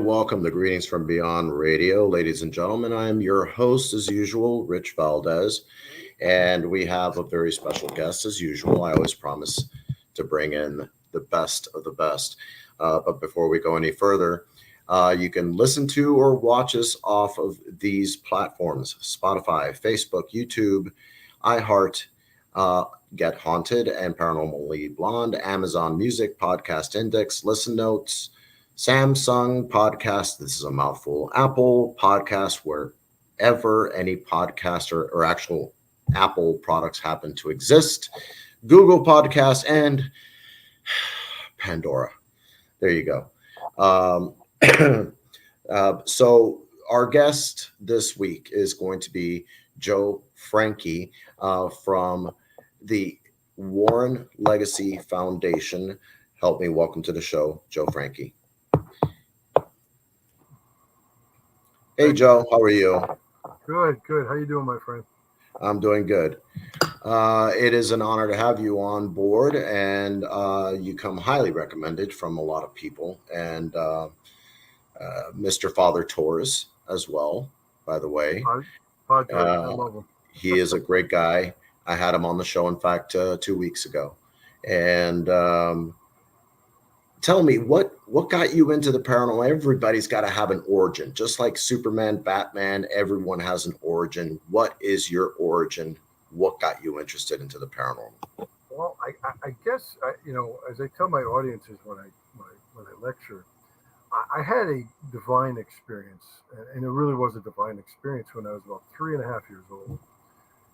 welcome to Greetings from Beyond Radio. Ladies and gentlemen, I am your host, as usual, Rich Valdez, and we have a very special guest, as usual. I always promise to bring in the best of the best. But before we go any further, you can listen to or watch us off of these platforms: Spotify, Facebook, YouTube, iHeart, Get Haunted, and Paranormally Blonde, Amazon Music, Podcast Index, Listen Notes, Samsung Podcast, this is a mouthful, Apple Podcast, wherever any podcast or actual Apple products happen to exist, Google Podcast, and Pandora. There you go. So our guest this week is going to be Joe Franke from the Warren Legacy Foundation. Help me welcome to the show, Joe Franke. Hey, Joe, how are you? Good. How you doing, my friend? I'm doing good. It is an honor to have you on board, and you come highly recommended from a lot of people, and Mr. Father Torres as well, by the way. Podcast, I love him. He is a great guy. I had him on the show, in fact, 2 weeks ago. And tell me, what got you into the paranormal? Everybody's got to have an origin. Just like Superman, Batman, everyone has an origin. What is your origin? What got you interested into the paranormal? Well, I guess, as I tell my audiences when I lecture, I had a divine experience, and it really was a divine experience when I was about 3.5 years old.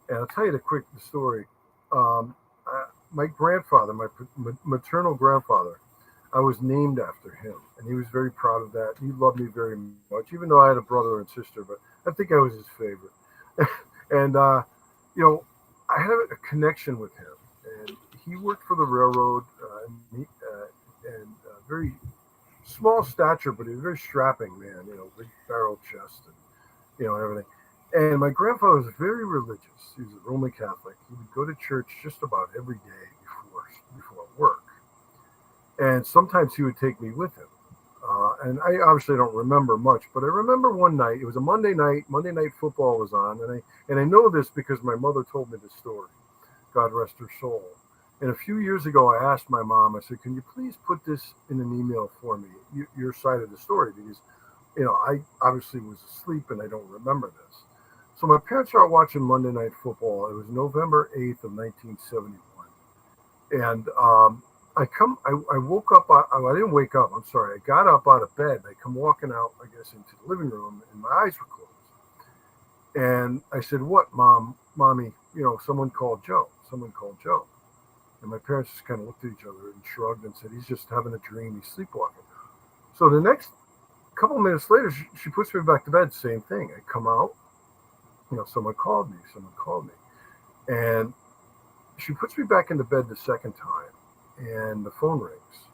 And I'll tell you the story. My grandfather, my maternal grandfather, I was named after him, and he was very proud of that. He loved me very much, even though I had a brother and sister, but I think I was his favorite. And, I had a connection with him, and he worked for the railroad, and very small stature, but he was a very strapping man, big barrel chest and, everything. And my grandfather was very religious. He was a Roman Catholic. He would go to church just about every day before work. And sometimes he would take me with him. And I obviously don't remember much, but I remember one night, it was a Monday night football was on. And I know this because my mother told me the story, God rest her soul. And a few years ago, I asked my mom, I said, can you please put this in an email for me, your side of the story? Because, I obviously was asleep and I don't remember this. So my parents are watching Monday Night Football. It was November 8th of 1971. And I woke up, I didn't wake up, I'm sorry. I got up out of bed. I come walking out, I guess, into the living room, and my eyes were closed. And I said, what, mommy, someone called Joe. And my parents just kind of looked at each other and shrugged and said, he's just having a dream, he's sleepwalking. So the next couple of minutes later, she puts me back to bed, same thing. I come out, someone called me. And she puts me back into bed the second time, and the phone rings.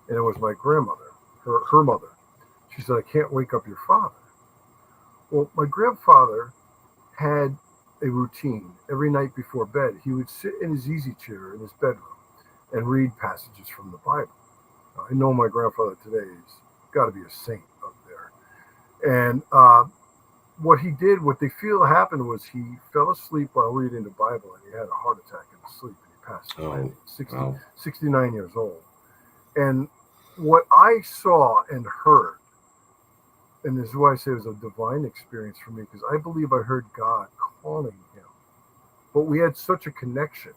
And it was my grandmother, her mother. She said, I can't wake up your father. Well, my grandfather had a routine. Every night before bed, he would sit in his easy chair in his bedroom and read passages from the Bible. I know my grandfather today has got to be a saint up there. And what they feel happened was he fell asleep while reading the Bible, and he had a heart attack in his sleep, and he passed away at 69 years old. And what I saw and heard, and this is why I say it was a divine experience for me, because I believe I heard God calling him. But we had such a connection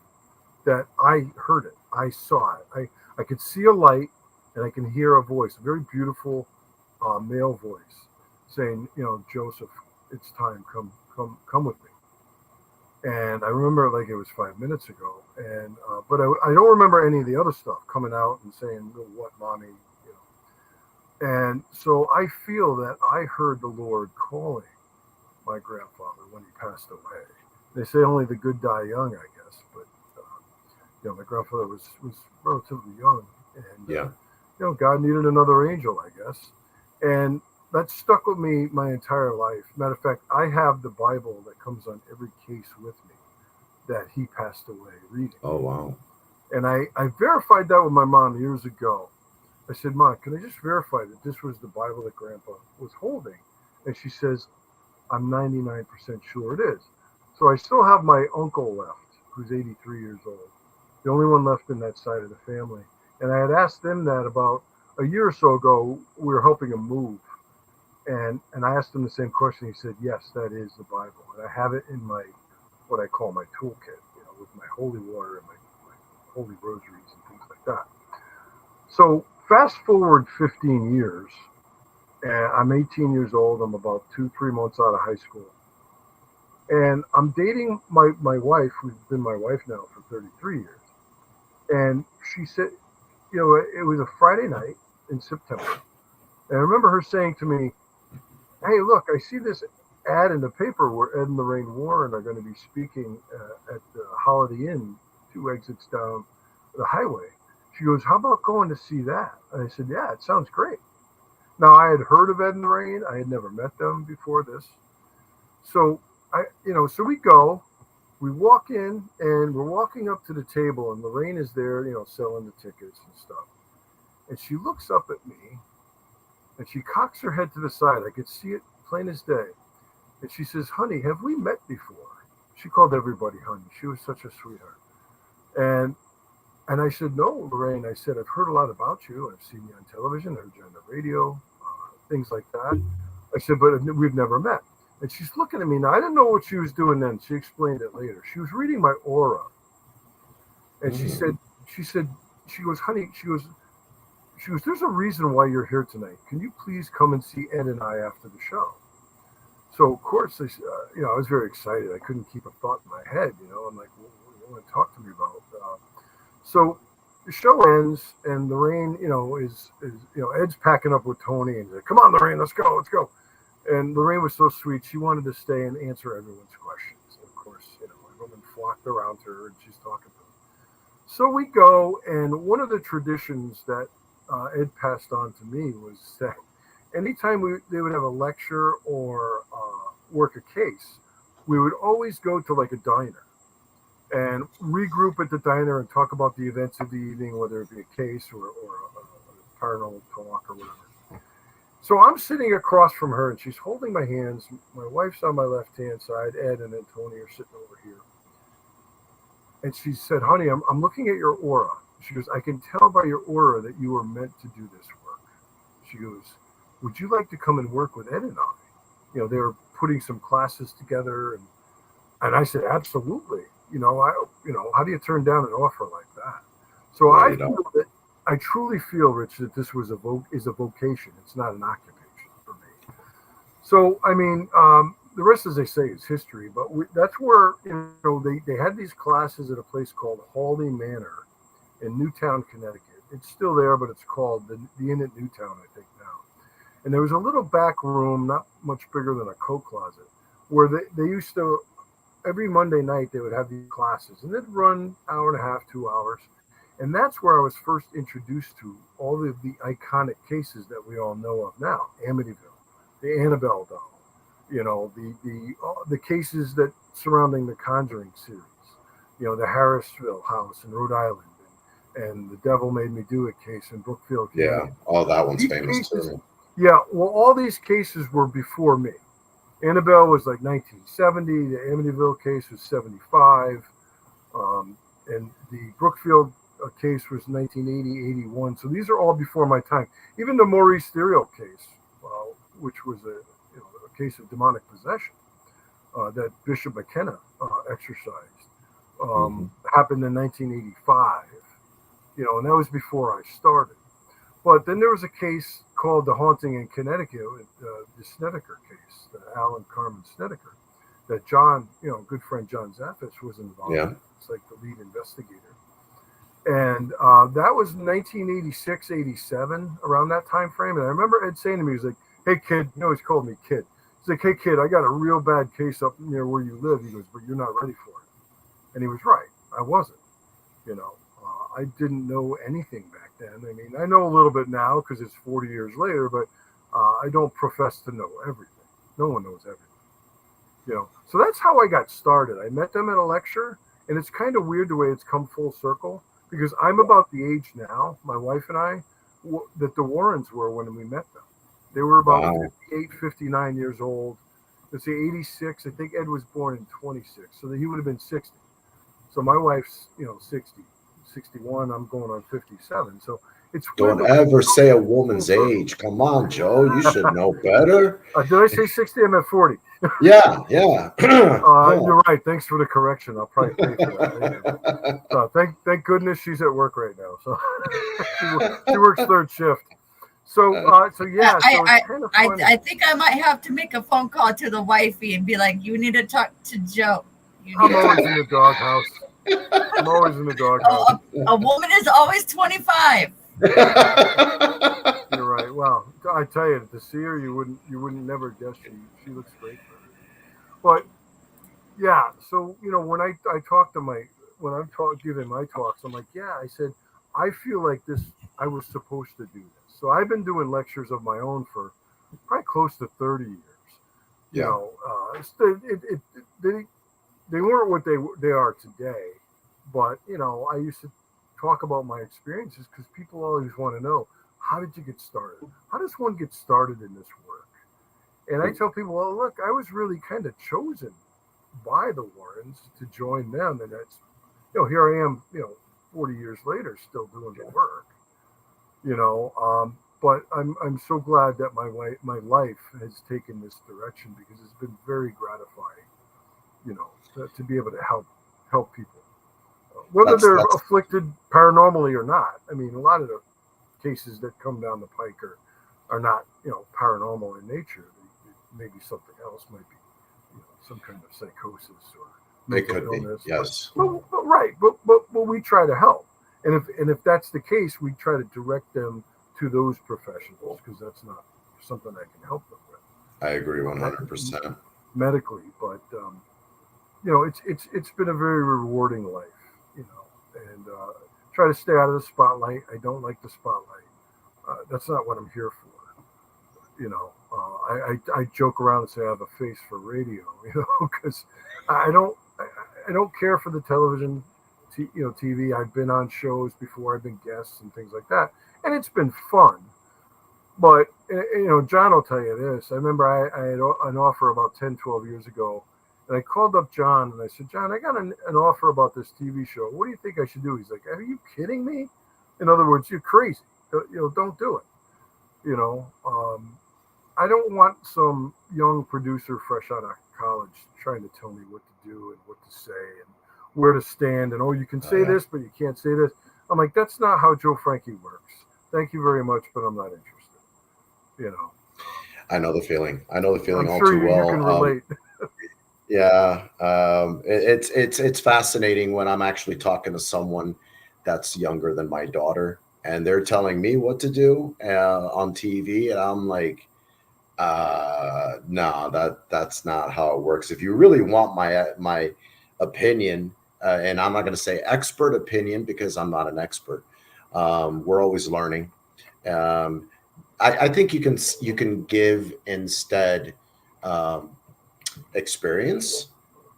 that I heard it. I saw it. I could see a light, and I can hear a voice, a very beautiful male voice, saying, Joseph, it's time, come with me. And I remember it like it was 5 minutes ago. And but I don't remember any of the other stuff coming out and saying, what, mommy, And so I feel that I heard the Lord calling my grandfather when he passed away. They say only the good die young, I guess. But my grandfather was relatively young, and God needed another angel, I guess. And that stuck with me my entire life. Matter of fact, I have the Bible that comes on every case with me that he passed away reading. Oh, wow. And I verified that with my mom years ago. I said, Mom, can I just verify that this was the Bible that Grandpa was holding? And she says, I'm 99% sure it is. So I still have my uncle left, who's 83 years old, the only one left in that side of the family. And I had asked them that about a year or so ago. We were helping him move. And I asked him the same question. He said, yes, that is the Bible. And I have it in my, what I call my toolkit, with my holy water and my holy rosaries and things like that. So fast forward 15 years, and I'm 18 years old. I'm about 2-3 months out of high school. And I'm dating my wife, who's been my wife now for 33 years. And she said, it was a Friday night in September. And I remember her saying to me, hey, look, I see this ad in the paper where Ed and Lorraine Warren are going to be speaking at the Holiday Inn, 2 exits down the highway. She goes, how about going to see that? And I said, yeah, it sounds great. Now, I had heard of Ed and Lorraine. I had never met them before this. So, so we go, we walk in, and we're walking up to the table, and Lorraine is there, selling the tickets and stuff. And she looks up at me, and she cocks her head to the side. I could see it plain as day. And she says, honey, have we met before? She called everybody honey. She was such a sweetheart. And I said, no, Lorraine. I said, I've heard a lot about you. I've seen you on television, heard you on the radio, things like that. I said, but we've never met. And she's looking at me. Now, I didn't know what she was doing then. She explained it later. She was reading my aura. And she goes, honey, she goes, there's a reason why you're here tonight. Can you please come and see Ed and I after the show? So, of course, I was very excited. I couldn't keep a thought in my head. I'm like, what do you want to talk to me about? So the show ends, and Lorraine, is Ed's packing up with Tony, and he's like, come on, Lorraine, let's go. And Lorraine was so sweet. She wanted to stay and answer everyone's questions. And of course, everyone flocked around her, and she's talking to them. So we go, and one of the traditions that Ed passed on to me was that anytime they would have a lecture or work a case, we would always go to like a diner and regroup at the diner and talk about the events of the evening, whether it be a case or a paranormal talk or whatever. So I'm sitting across from her, and she's holding my hands. My wife's on my left-hand side. Ed and then Tony are sitting over here. And she said, honey, I'm looking at your aura. She goes, I can tell by your aura that you were meant to do this work. She goes, would you like to come and work with Ed and I? They were putting some classes together. And I said, absolutely. How do you turn down an offer like that? So I truly feel, Rich, that this was is a vocation. It's not an occupation for me. So, the rest, as they say, is history. But that's where, they had these classes at a place called Hawley Manor in Newtown, Connecticut. It's still there, but it's called the Inn at Newtown, I think, now. And there was a little back room, not much bigger than a coat closet, where they used to, every Monday night, they would have these classes. And they'd run hour and a half, 2 hours. And that's where I was first introduced to all of the iconic cases that we all know of now. Amityville, the Annabelle doll, the cases that surrounding the Conjuring series, the Harrisville house in Rhode Island, and the Devil Made Me Do It case in Brookfield. Yeah, that one's famous too. Yeah, well, all these cases were before me. Annabelle was like 1970. The Amityville case was 75. And the Brookfield case was 1980, 81. So these are all before my time. Even the Maurice Theriault case, which was a case of demonic possession that Bishop McKenna exercised, happened in 1985. And that was before I started. But then there was a case called The Haunting in Connecticut, the Snedeker case, the Alan Carmen Snedeker, that John, good friend John Zaffis was involved in. It's like the lead investigator. And that was 1986, 87, around that time frame. And I remember Ed saying to me, he was like, hey, kid, he's called me kid. He's like, hey, kid, I got a real bad case up near where you live. He goes, but you're not ready for it. And he was right. I wasn't, I didn't know anything back then. I know a little bit now because it's 40 years later, but I don't profess to know everything. No one knows everything. So that's how I got started. I met them at a lecture, and it's kind of weird the way it's come full circle because I'm about the age now, my wife and I, that the Warrens were when we met them. They were about Wow. 58, 59 years old. Let's say 86. I think Ed was born in 26, so that he would have been 60. So my wife's, 60, 61. I'm going on 57. So it's weird. Don't ever say a woman's age. Come on, Joe. You should know better. Did I say 60? I meant 40. Yeah, yeah. You're right. Thanks for the correction. I'll probably pay for that later. Thank goodness she's at work right now. So she works third shift. So yeah. So it's kind of funny. I think I might have to make a phone call to the wifey and be like, you need to talk to Joe. I'm always in the doghouse. I'm always in the doghouse. A woman is always 25. You're right. Well, I tell you, to see her, you wouldn't never guess she looks great. But yeah, so when I talk to when I'm giving my talks, I'm like, yeah, I said, I feel like I was supposed to do this. So I've been doing lectures of my own for probably close to 30 years. Yeah. They weren't what they are today, but I used to talk about my experiences because people always want to know, how did you get started? How does one get started in this work? And I tell people, well, look, I was really kind of chosen by the Warrens to join them, and that's here I am 40 years later still doing the work. But I'm so glad that my life has taken this direction, because it's been very gratifying, to be able to help people, whether they're afflicted paranormally or not. I mean, a lot of the cases that come down the pike are not paranormal in nature. Maybe something else, might be some kind of psychosis or mental illness. Yes. But right, but we try to help, and if that's the case, we try to direct them to those professionals, because that's not something I can help them with. I agree 100%. Medically, but it's been a very rewarding life, and try to stay out of the spotlight. I don't like the spotlight. That's not what I'm here for. I joke around and say I have a face for radio, because I don't care for the television, TV. I've been on shows before. I've been guests and things like that, and it's been fun. But John will tell you this. I remember I had an offer about 10, 12 years ago, and I called up John and I said, John, I got an offer about this TV show. What do you think I should do? He's like, are you kidding me? In other words, you're crazy. Don't do it. I don't want some young producer fresh out of college trying to tell me what to do and what to say and where to stand. And, you can say this, but you can't say this. I'm like, that's not how Joe Franke works. Thank you very much, but I'm not interested. I know the feeling. I know the feeling I'm all sure too well. You can relate. Yeah. It's fascinating when I'm actually talking to someone that's younger than my daughter, and they're telling me what to do on TV, and I'm like, no, that's not how it works. If you really want my opinion, and I'm not going to say expert opinion because I'm not an expert. We're always learning. I think you can give instead experience,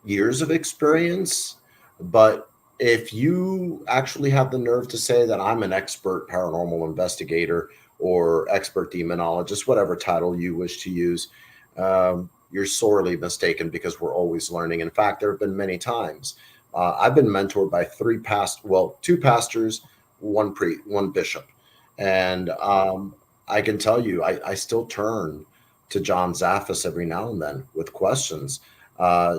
years of experience, but if you actually have the nerve to say that I'm an expert paranormal investigator or expert demonologist, whatever title you wish to use, you're sorely mistaken, because we're always learning. In fact, there have been many times I've been mentored by two pastors, one bishop, and I can tell you, I still turn to John Zaffis every now and then with questions.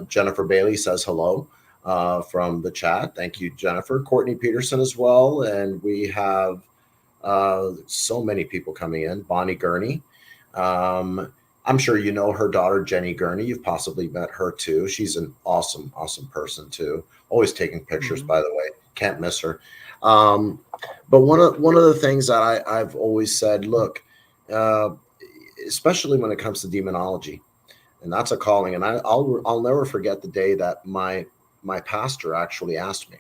Jennifer Bailey says hello from the chat. Thank you, Jennifer. Courtney Peterson as well, and we have so many people coming in. Bonnie Gurney. I'm sure you know her daughter, Jenny Gurney. You've possibly met her too. She's an awesome person too. Always taking pictures, by the way. Can't miss her. But one of the things that I've always said, look, especially when it comes to demonology, and that's a calling. And I'll never forget the day that my pastor actually asked me.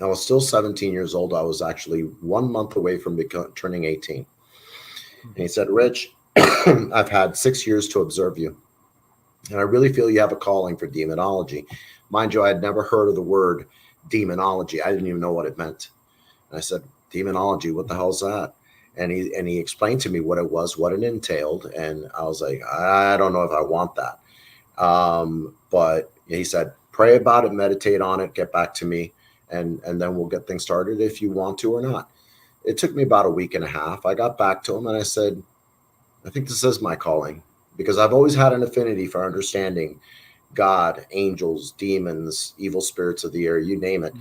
I was still 17 years old. I was actually 1 month away from turning 18. And he said, Rich, I've had 6 years to observe you, and I really feel you have a calling for demonology. Mind you, I had never heard of the word demonology. I didn't even know what it meant. And I said, demonology, what the hell is that? And he explained to me what it was, what it entailed, and I was like, I don't know if I want that. But he said, pray about it, meditate on it, get back to me, and then we'll get things started if you want to or not. It took me about a week and a half. I got back to him and I said, I think this is my calling, because I've always had an affinity for understanding God, angels, demons, evil spirits of the air, you name it.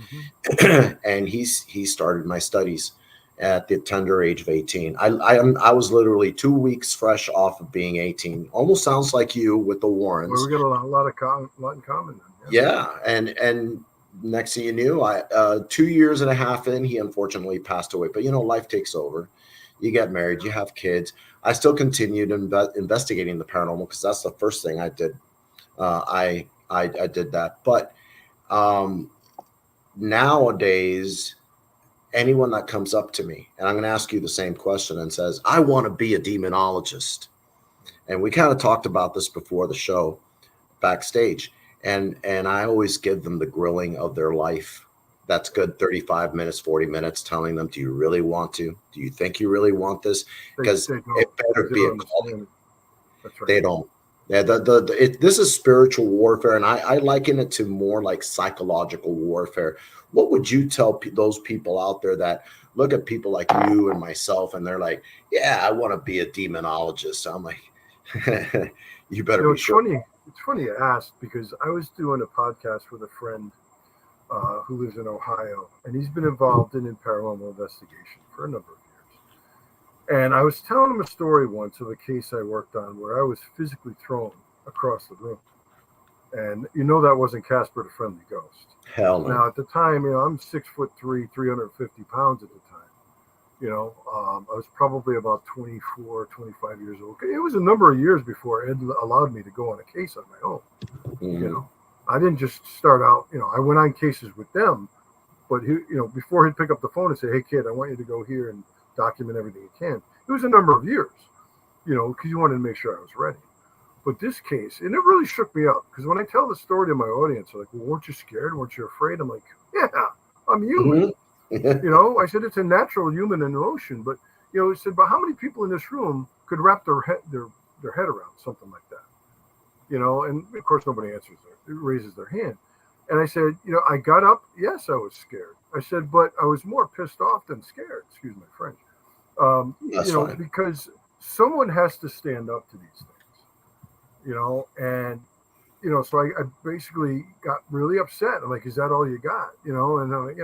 And he started my studies at the tender age of 18. I was literally 2 weeks fresh off of being 18. Almost sounds like you with the Warrens. Well, we got a lot in common then. Yeah, and next thing you knew, 2 years and a half in, he unfortunately passed away. But life takes over. You get married, you have kids. I still continued investigating the paranormal because that's the first thing I did. I did that, but nowadays, anyone that comes up to me, and I'm going to ask you the same question, and says, I want to be a demonologist. And we kind of talked about this before the show backstage. And I always give them the grilling of their life. That's good 35 minutes, 40 minutes, telling them, do you really want to? Do you think you really want this? Because it better be a calling. That's right. They don't. Yeah, this is spiritual warfare, and I liken it to more like psychological warfare. What would you tell those people out there that look at people like you and myself, and they're like, yeah, I want to be a demonologist? I'm like, you better be sure. It's funny you asked, because I was doing a podcast with a friend who lives in Ohio, and he's been involved in paranormal investigation for a number of years. And I was telling him a story once of a case I worked on where I was physically thrown across the room. And that wasn't Casper the Friendly Ghost. Hell no. Now, at the time, I'm 6'3", 350 pounds at the time. I was probably about 24, 25 years old. It was a number of years before Ed allowed me to go on a case on my own. Mm-hmm. I didn't just start out, I went on cases with them, but before he'd pick up the phone and say, hey kid, I want you to go here and document everything you can. It was a number of years, because you wanted to make sure I was ready. But this case, and it really shook me up, because when I tell the story to my audience, they're like, well, weren't you scared? Weren't you afraid? I'm like, yeah, I'm human. Mm-hmm. I said, it's a natural human emotion, but, I said, but how many people in this room could wrap their head around something like that? And of course, nobody raises their hand. And I said, I got up. Yes, I was scared. I said, but I was more pissed off than scared. Excuse my French. That's fine. Because someone has to stand up to these things, and, so I basically got really upset. I'm like, is that all you got? And I'm like,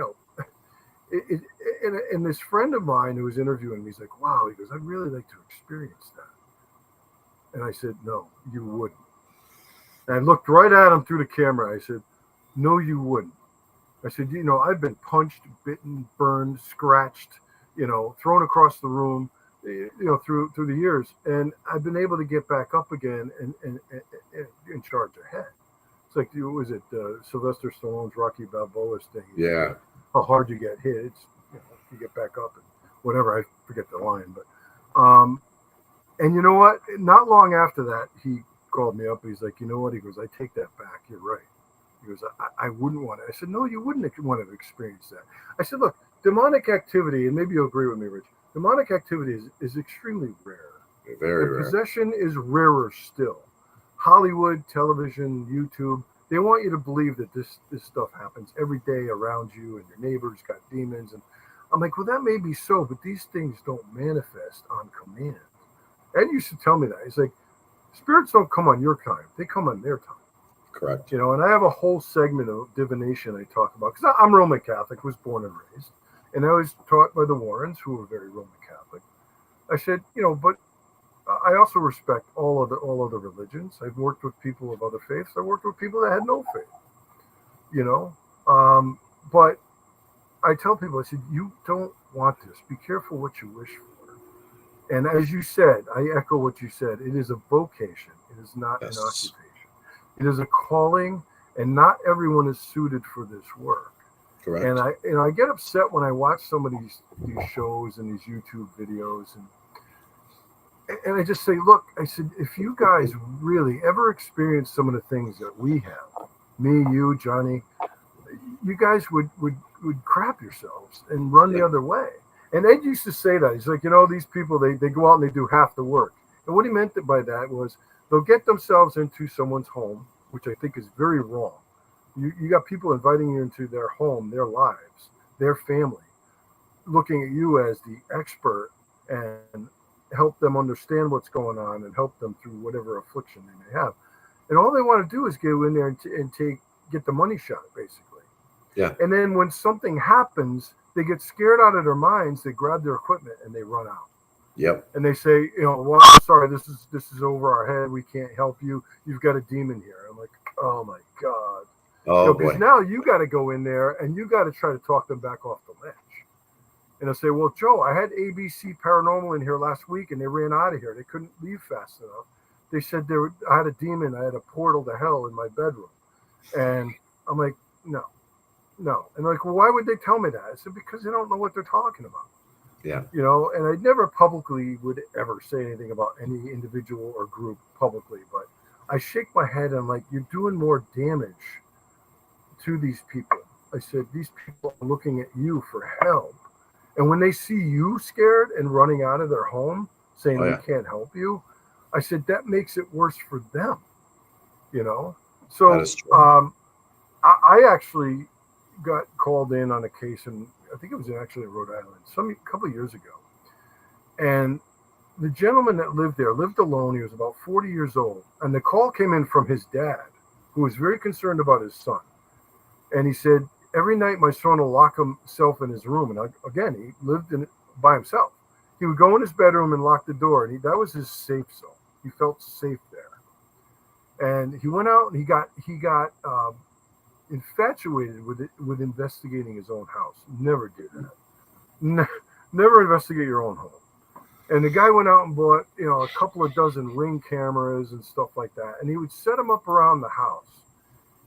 and this friend of mine who was interviewing me, he's like, wow, he goes, I'd really like to experience that. And I said, no, you wouldn't. And I looked right at him through the camera. I said, no, you wouldn't. I said, I've been punched, bitten, burned, scratched, thrown across the room, through the years. And I've been able to get back up again and charge ahead. It's like, was it Sylvester Stallone's Rocky Balboa's thing? Yeah. How hard you get hit, it's, you get back up and whatever. I forget the line, but, and you know what? Not long after that, he called me up. He's like, you know what? He goes, I take that back. You're right. He goes, I wouldn't want it. I said, no, you wouldn't want to experience that. I said, look, demonic activity, and maybe you'll agree with me, Rich, demonic activity is extremely rare. Very rare. Possession is rarer still. Hollywood, television, YouTube, they want you to believe that this stuff happens every day around you, and your neighbors got demons. And I'm like, well, that may be so, but these things don't manifest on command. Ed used to tell me that. He's like, spirits don't come on your time. They come on their time. Correct. And I have a whole segment of divination I talk about, because I'm Roman Catholic, was born and raised. And I was taught by the Warrens, who were very Roman Catholic. I said, but I also respect all other religions. I've worked with people of other faiths. I worked with people that had no faith, but I tell people, I said, you don't want this. Be careful what you wish for. And as you said, I echo what you said. It is a vocation. It is not an occupation. It is a calling, and not everyone is suited for this work. Correct. And I get upset when I watch some of these shows and these YouTube videos, and I just say, look, I said, if you guys really ever experience some of the things that we have, me, you, Johnny, you guys would crap yourselves and run the other way. And Ed used to say that. He's like, these people, they go out and they do half the work. And what he meant by that was they'll get themselves into someone's home, which I think is very wrong. You got people inviting you into their home, their lives, their family, looking at you as the expert and help them understand what's going on and help them through whatever affliction they may have. And all they want to do is go in there and get the money shot, basically. Yeah. And then when something happens, they get scared out of their minds. They grab their equipment and they run out. Yep. And they say, well, sorry, this is over our head. We can't help you. You've got a demon here. I'm like, oh my God. Oh because boy. now you got to go in there and you got to try to talk them back off the ledge. And I say, well, Joe, I had ABC Paranormal in here last week and they ran out of here. They couldn't leave fast enough. They said I had a demon. I had a portal to hell in my bedroom. And I'm like, no. And like, well, why would they tell me that? I said, because they don't know what they're talking about. Yeah. And I never publicly would ever say anything about any individual or group publicly, but I shake my head and I'm like, you're doing more damage to these people. I said, these people are looking at you for help. And when they see you scared and running out of their home saying we can't help you, I said, that makes it worse for them, So That is true. I actually got called in on a case, and I think it was actually in Rhode Island, a couple of years ago. And the gentleman that lived there lived alone. He was about 40 years old. And the call came in from his dad, who was very concerned about his son. And he said, every night my son will lock himself in his room. And again, he lived by himself. He would go in his bedroom and lock the door. And that was his safe zone. He felt safe there. And he went out and he got infatuated with investigating his own house. Never do that. Never investigate your own home. And the guy went out and bought, a couple of dozen Ring cameras and stuff like that. And he would set them up around the house.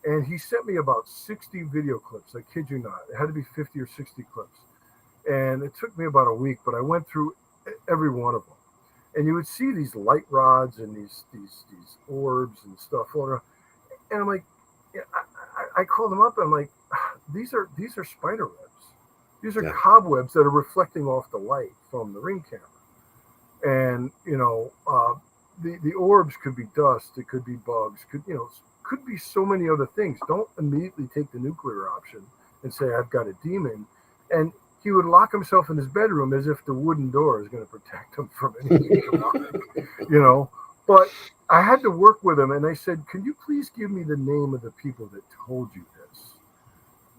And he sent me about 60 video clips. I kid you not. It had to be 50 or 60 clips. And it took me about a week, but I went through every one of them. And you would see these light rods and these orbs and stuff. And I'm like, I called them up. And I'm like, these are spider webs. These are cobwebs that are reflecting off the light from the Ring camera. And, the orbs could be dust. It could be bugs. Could be so many other things. Don't immediately take the nuclear option and say, I've got a demon. And he would lock himself in his bedroom as if the wooden door is going to protect him from anything demonic, But I had to work with him, and I said, can you please give me the name of the people that told you this?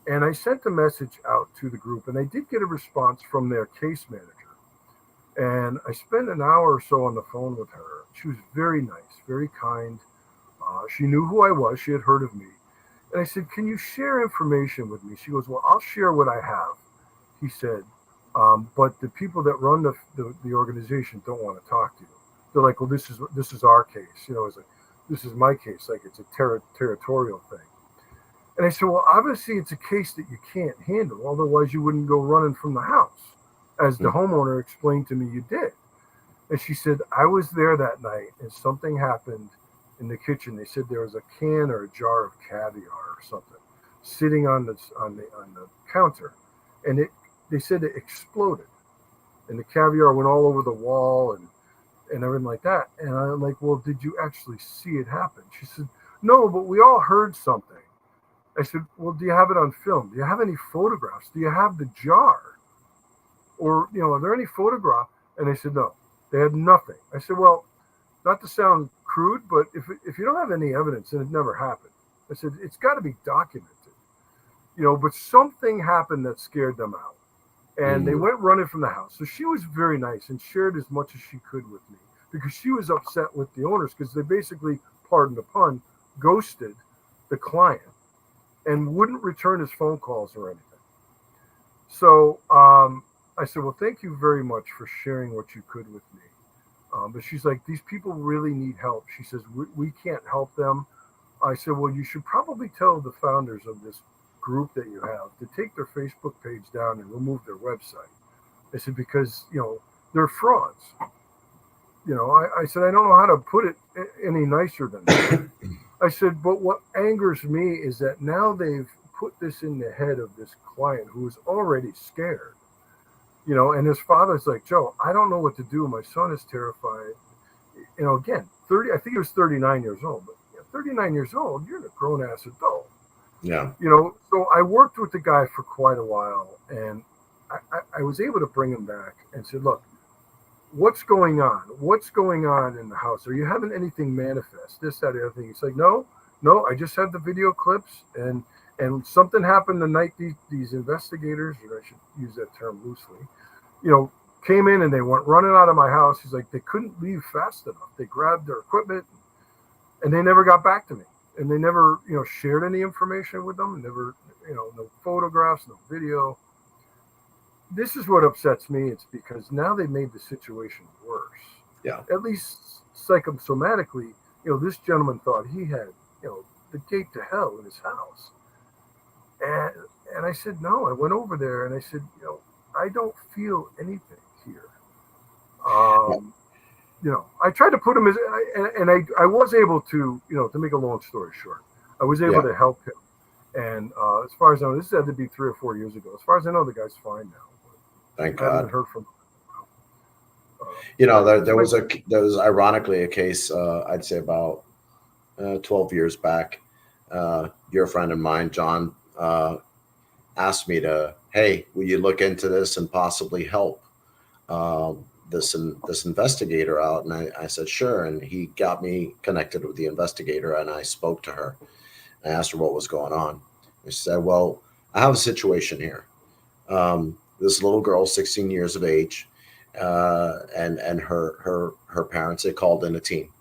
And I sent a message out to the group, and I did get a response from their case manager. And I spent an hour or so on the phone with her. She was very nice, very kind. She knew who I was. She had heard of me. And I said, can you share information with me? She goes, well, I'll share what I have. He said, but the people that run the organization don't want to talk to you. They're like, well, this is our case. It's like, this is my case. Like it's a territorial thing. And I said, well, obviously it's a case that you can't handle. Otherwise you wouldn't go running from the house. As the homeowner explained to me, you did. And she said, I was there that night and something happened in the kitchen. They said there was a can or a jar of caviar or something sitting on the counter. And they said it exploded. And the caviar went all over the wall and everything like that. And I'm like, well, did you actually see it happen? She said, no, but we all heard something. I said, well, do you have it on film? Do you have any photographs? Do you have the jar? Or, are there any photographs? And they said, no, they had nothing. I said, well, not to sound crude, but if you don't have any evidence, then it never happened. I said, it's got to be documented. But something happened that scared them out. And they went running from the house. So she was very nice and shared as much as she could with me because she was upset with the owners because they basically, pardon the pun, ghosted the client and wouldn't return his phone calls or anything. So I said, well, thank you very much for sharing what you could with me. But she's like, these people really need help. She says, we can't help them. I said, well, you should probably tell the founders of this group that you have to take their Facebook page down and remove their website. I said, because, they're frauds. I said, I don't know how to put it any nicer than that. I said, but what angers me is that now they've put this in the head of this client who is already scared. And his father's like, Joe, I don't know what to do. My son is terrified. Again, 30, I think he was 39 years old, but 39 years old, you're a grown ass adult. Yeah. So I worked with the guy for quite a while, and I was able to bring him back and said, look, what's going on? What's going on in the house? Are you having anything manifest? This, that, the other thing. He's like, no, I just have the video clips, and something happened the night these investigators, or I should use that term loosely, came in and they went running out of my house. He's like, they couldn't leave fast enough. They grabbed their equipment and they never got back to me. And they never, shared any information with them. Never, no photographs, no video. This is what upsets me. It's because now they made the situation worse. Yeah. At least psychosomatically, this gentleman thought he had, the gate to hell in his house. And I said, no. I went over there and I said, I don't feel anything here. I tried to put him and I was able to, to make a long story short, I was able to help him. And as far as I know, this had to be 3 or 4 years ago. As far as I know, the guy's fine now. Thank I God. haven't heard from there was ironically a case, I'd say about 12 years back. Your friend of mine, John, asked me to, hey, will you look into this and possibly help this investigator out? And I said, sure. And he got me connected with the investigator, and I spoke to her. I asked her what was going on. And she said, well, I have a situation here. This little girl, 16 years of age, and her parents, they called in a team.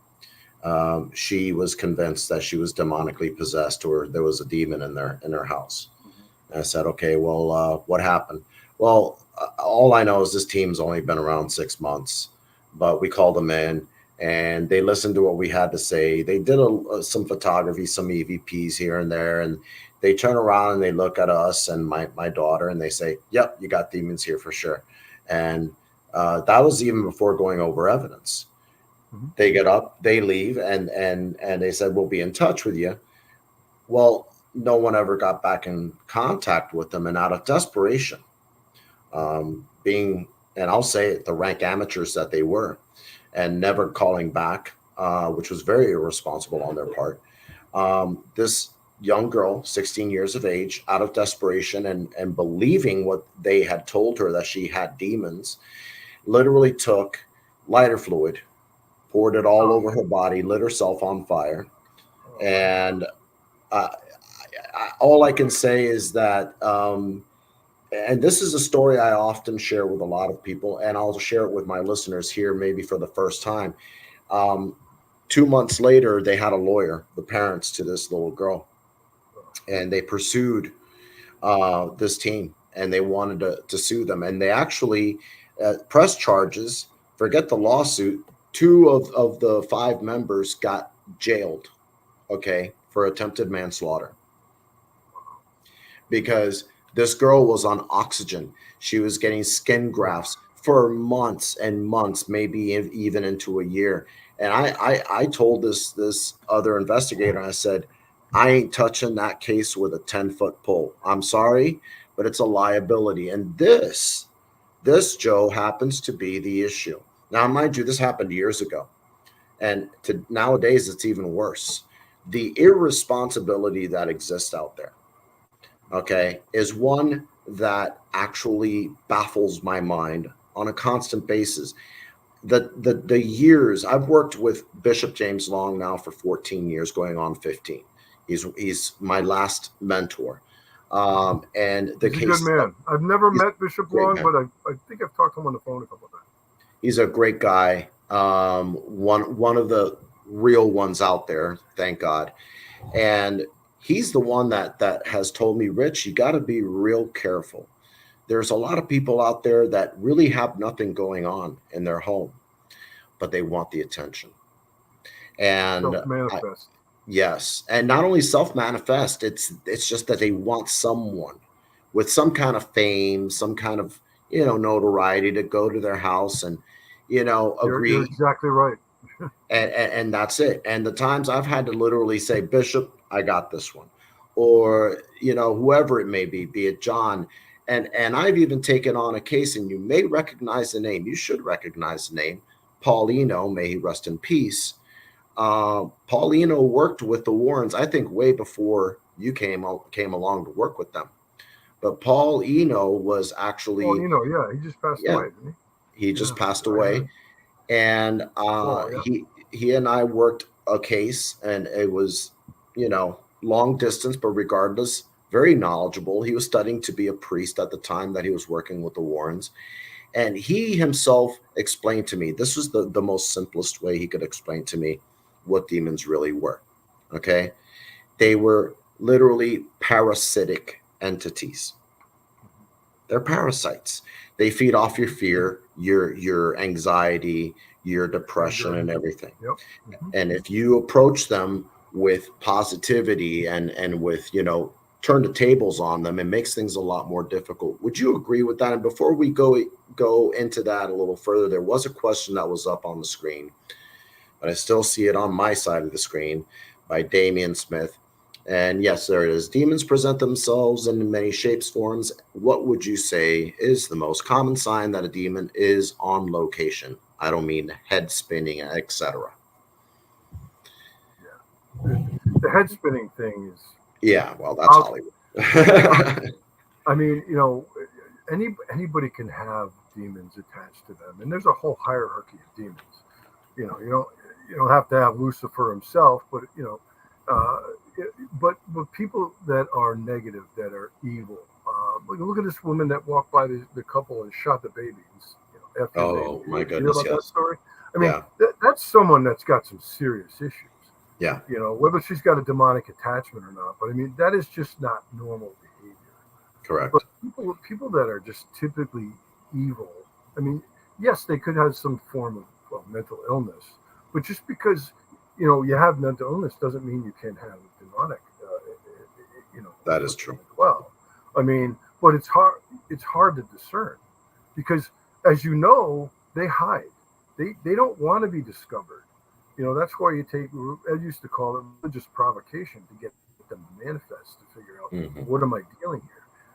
She was convinced that she was demonically possessed, or there was a demon in her house. And I said, okay, well, what happened? Well, all I know is this team's only been around 6 months, but we called them in and they listened to what we had to say. They did some photography, some EVPs here and there, and they turn around and they look at us and my daughter, and they say, yep, you got demons here for sure. And that was even before going over evidence. Mm-hmm. They get up, they leave, and they said, we'll be in touch with you. Well, no one ever got back in contact with them. And out of desperation, being, and I'll say it, the rank amateurs that they were, and never calling back, which was very irresponsible on their part. This young girl, 16 years of age, out of desperation and believing what they had told her, that she had demons, literally took lighter fluid, poured it all over her body, lit herself on fire. And all I can say is that, and this is a story I often share with a lot of people, and I'll share it with my listeners here maybe for the first time. 2 months later, they had a lawyer, the parents to this little girl, and they pursued this team, and they wanted to sue them. And they actually pressed charges, forget the lawsuit. 2 of the 5 members got jailed, okay, for attempted manslaughter. Because this girl was on oxygen. She was getting skin grafts for months and months, maybe even into a year. And I told this other investigator, I said, I ain't touching that case with a 10-foot pole. I'm sorry, but it's a liability. And this Joe happens to be the issue. Now, mind you, this happened years ago. And nowadays, it's even worse. The irresponsibility that exists out there, okay, is one that actually baffles my mind on a constant basis. The years I've worked with Bishop James Long now for 14 years, going on 15. He's my last mentor. And the he's case, a good man. I've never met Bishop Long, but I think I've talked to him on the phone a couple of times. He's a great guy. One of the real ones out there, thank God. And he's the one that has told me, Rich, you got to be real careful. There's a lot of people out there that really have nothing going on in their home, but they want the attention. And self-manifest. Yes. And not only self-manifest, it's just that they want someone with some kind of fame, some kind of, notoriety to go to their house and, agree. You're exactly right. And that's it. And the times I've had to literally say, Bishop, I got this one, or, whoever it may be it John, and I've even taken on a case, and you may recognize the name. You should recognize the name, Paulino. May he rest in peace. Paulino worked with the Warrens, I think, way before you came along to work with them. But Paul Eno was actually, yeah, he just passed away, didn't he just passed away, and yeah. he and I worked a case, and it was, long distance, but regardless, very knowledgeable. He was studying to be a priest at the time that he was working with the Warrens, and he himself explained to me, this was the most simplest way he could explain to me what demons really were. Okay, they were literally parasitic entities. They're parasites. They feed off your fear, your anxiety, your depression, and everything. Yep. Mm-hmm. And if you approach them with positivity and with, turn the tables on them, it makes things a lot more difficult. Would you agree with that? And before we go into that a little further, there was a question that was up on the screen, but I still see it on my side of the screen, by Damian Smith. And yes, there it is. Demons present themselves in many shapes, forms. What would you say is the most common sign that a demon is on location? I don't mean head spinning, etc. Yeah. The head spinning thing is. Yeah, well, that's Hollywood. I mean, anybody can have demons attached to them, and there's a whole hierarchy of demons. You don't have to have Lucifer himself, but but people that are negative, that are evil. Look at this woman that walked by the couple and shot the babies. Oh my goodness! You hear about that story? I mean, yeah. That's someone that's got some serious issues. Yeah. Whether she's got a demonic attachment or not, but I mean, that is just not normal behavior. Correct. But people that are just typically evil, I mean, yes, they could have some form of mental illness, but just because you have mental illness doesn't mean you can't have demonic. That is true. Well, I mean, but it's hard. It's hard to discern because, as you know, they hide. They don't want to be discovered. That's why I used to call it religious provocation, to get them to manifest, to figure out what am I dealing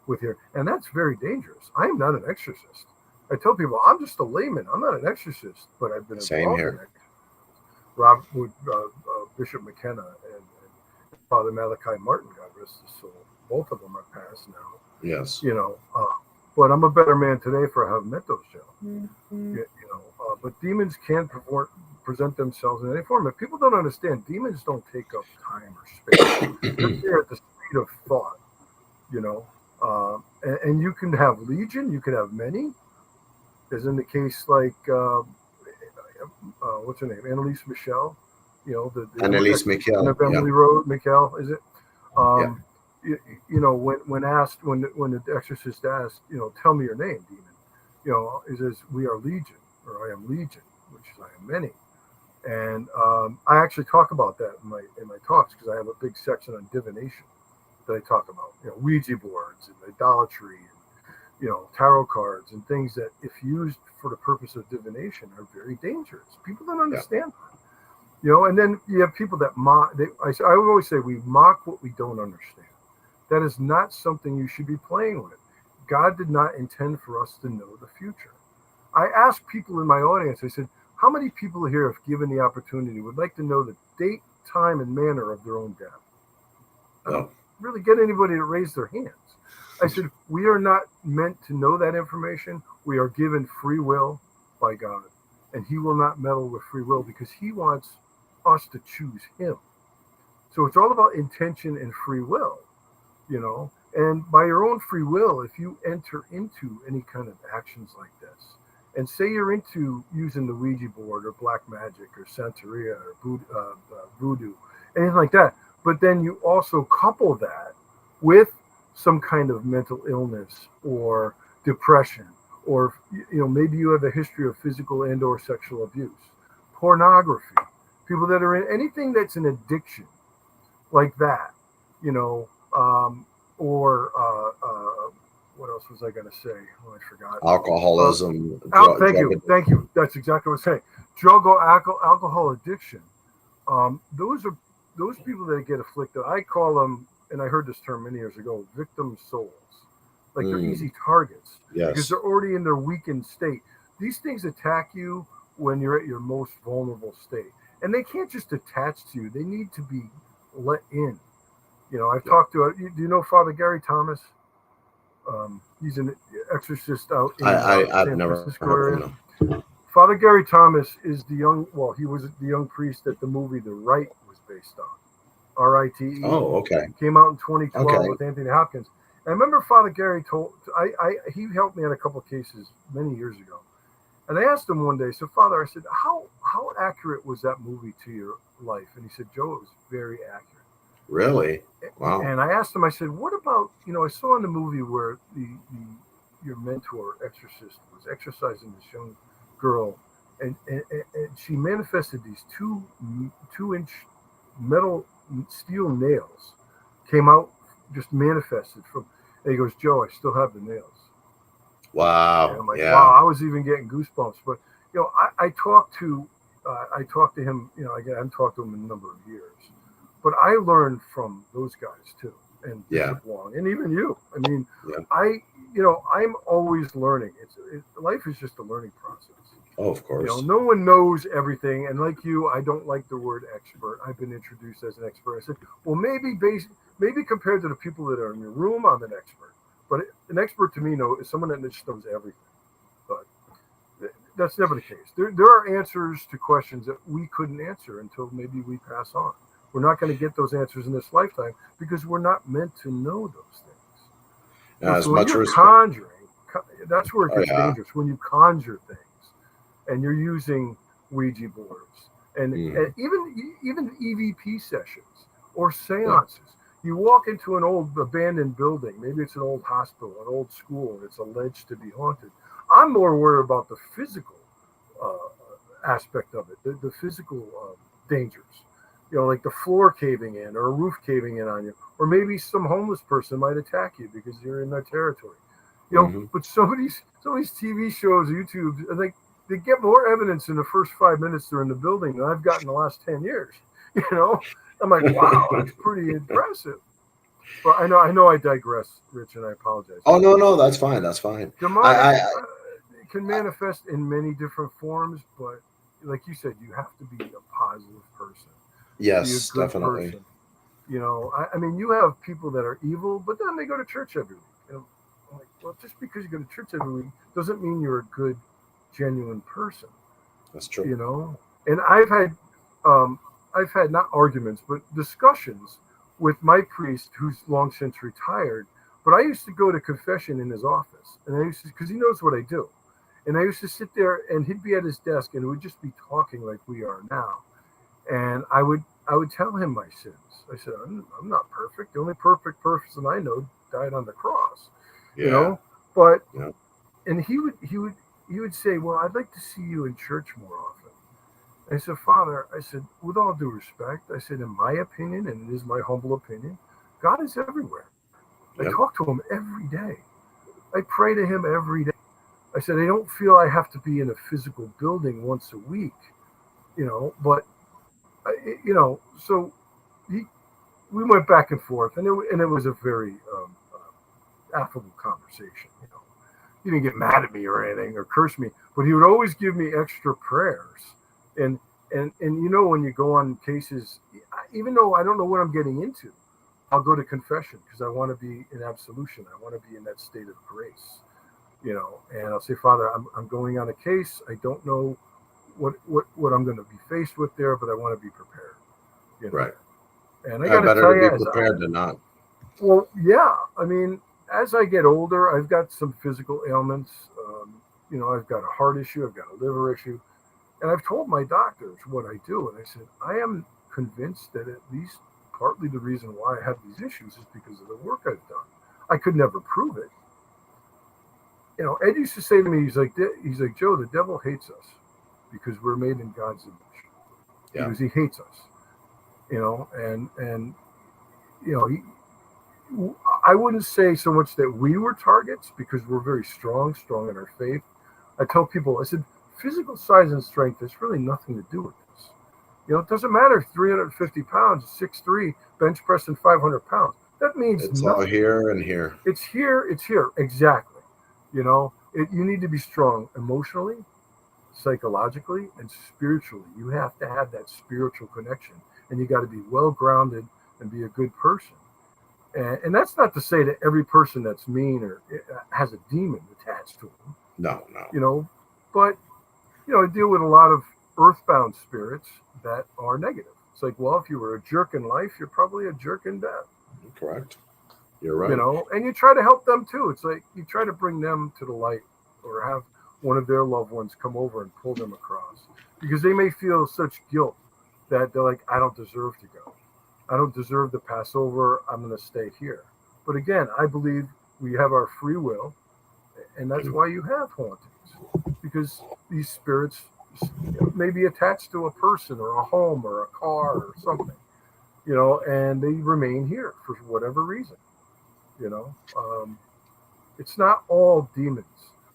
with here, and that's very dangerous. I am not an exorcist. I tell people I'm just a layman. I'm not an exorcist, but I've been involved in it. Bishop McKenna and Father Malachi Martin, God rest his soul. Both of them are passed now. Yes. But I'm a better man today for having met those gentlemen. But demons can present themselves in any form. If people don't understand, demons don't take up time or space. They're there at the speed of thought. And you can have legion, you can have many, as in the case like what's her name, Annalise Michel. Annalise Michel. Beverly Road, Michel, is it? When asked, when the exorcist asked, tell me your name, demon. He says, we are legion, or I am legion, which is I am many. And I actually talk about that in my talks, because I have a big section on divination that I talk about, Ouija boards and idolatry, and tarot cards and things that, if used for the purpose of divination, are very dangerous. People don't understand that. And then you have people that mock. I always say we mock what we don't understand. That is not something you should be playing with. God did not intend for us to know the future. I asked people in my audience, I said, how many people here, if given the opportunity, would like to know the date, time, and manner of their own death? I don't really get anybody to raise their hands. I said, we are not meant to know that information. We are given free will by God, and he will not meddle with free will, because he wants us to choose him. So it's all about intention and free will, and by your own free will, if you enter into any kind of actions like this, and say you're into using the Ouija board or black magic or Santeria or voodoo, anything like that, but then you also couple that with some kind of mental illness or depression, or maybe you have a history of physical and or sexual abuse, pornography, people that are in anything that's an addiction like that, or what else was I going to say? Oh, I forgot. Alcoholism. Thank you. That's exactly what I'm saying. Drug or alcohol addiction. Those people that get afflicted, I call them, and I heard this term many years ago, victim souls. Like they're easy targets because Yes. they're already in their weakened state. These things attack you when you're at your most vulnerable state. And they can't just attach to you. They need to be let in. You know, I've talked to, do you know Father Gary Thomas? He's an exorcist out in I've San never Francisco heard area. of him. Father Gary Thomas is he was the young priest that the movie The Rite was based on. RITE. Oh, okay. Came out in 2012 Okay. with Anthony Hopkins. And I remember Father Gary he helped me on a couple of cases many years ago. And I asked him one day, so Father, I said, how accurate was that movie to your life? And he said, Joe, it was very accurate. Really? Wow. And I asked him, I said, what about, I saw in the movie where your mentor, exorcist, was exorcising this young girl, and she manifested these 2-inch metal steel nails, came out, just manifested from, and he goes, Joe, I still have the nails. Wow. And I'm like, yeah. wow, I was even getting goosebumps. But, I talked to him, again, I haven't talked to him in a number of years. But I learned from those guys too, and Bishop Long, and even you. I mean, I'm always learning. Life is just a learning process. Oh, of course. No one knows everything, and like you, I don't like the word expert. I've been introduced as an expert. I said, well, maybe compared to the people that are in your room, I'm an expert. But an expert to me, is someone that just knows everything. But that's never the case. There are answers to questions that we couldn't answer until maybe we pass on. We're not going to get those answers in this lifetime because we're not meant to know those things. So when you're conjuring, that's where it gets dangerous. When you conjure things and you're using Ouija boards and even EVP sessions or seances. You walk into an old abandoned building, maybe it's an old hospital, an old school, and it's alleged to be haunted. I'm more worried about the physical aspect of it, the physical dangers. Like the floor caving in or a roof caving in on you, or maybe some homeless person might attack you because you're in their territory. But some of these TV shows, YouTube, I think they get more evidence in the first 5 minutes they're in the building than I've got in the last 10 years. I'm like, wow, that's pretty impressive. But I know I digress, Rich, and I apologize. Oh, no, that's fine. That's fine. Demonic can manifest in many different forms, but like you said, you have to be a positive person. Yes, definitely. Person. I mean, you have people that are evil, but then they go to church every week. I'm like, well, just because you go to church every week doesn't mean you're a good, genuine person. That's true. And I've had not arguments, but discussions with my priest, who's long since retired. But I used to go to confession in his office, and I used to, because he knows what I do, and I used to sit there, and he'd be at his desk, and we'd just be talking like we are now, and I would tell him my sins. I said, I'm not perfect. The only perfect person I know died on the cross. But and he would say, well, I'd like to see you in church more often. I said, Father, I said, with all due respect, I said, in my opinion, and it is my humble opinion, God is everywhere. I talk to him every day. I pray to him every day. I said, I don't feel I have to be in a physical building once a week, but so we went back and forth, and it was a very affable conversation. He didn't get mad at me or anything or curse me, but he would always give me extra prayers. And when you go on cases, even though I don't know what I'm getting into, I'll go to confession because I want to be in absolution. I want to be in that state of grace, and I'll say, Father, I'm going on a case. I don't know what I'm going to be faced with there, but I want to be prepared. Right. And I got to tell you, be prepared to not. Well, yeah. I mean, as I get older, I've got some physical ailments. I've got a heart issue. I've got a liver issue. And I've told my doctors what I do. And I said, I am convinced that at least partly the reason why I have these issues is because of the work I've done. I could never prove it. Ed used to say to me, he's like, Joe, the devil hates us because we're made in God's image. Yeah. Because he hates us. I wouldn't say so much that we were targets because we're very strong in our faith. I tell people, I said, physical size and strength has really nothing to do with this. It doesn't matter if 350 pounds, 6'3", bench pressing 500 pounds. that means It's all nothing. here and here. It's here. It's here. Exactly. You know, you need to be strong emotionally, psychologically, and spiritually. You have to have that spiritual connection, and you got to be well grounded and be a good person. And that's not to say that every person that's mean or has a demon attached to them, No. you know, but, you know, I deal with a lot of earthbound spirits that are negative. It's like, well, if you were a jerk in life, you're probably a jerk in death. Correct. You're right. You know, and you try to help them too. It's like you try to bring them to the light or have one of their loved ones come over and pull them across because they may feel such guilt that they're like, I don't deserve to go. I don't deserve to pass over. I'm going to stay here. But again, I believe we have our free will, and that's why you have hauntings, because these spirits may be attached to a person or a home or a car or something, you know, and they remain here for whatever reason. You know, it's not all demons,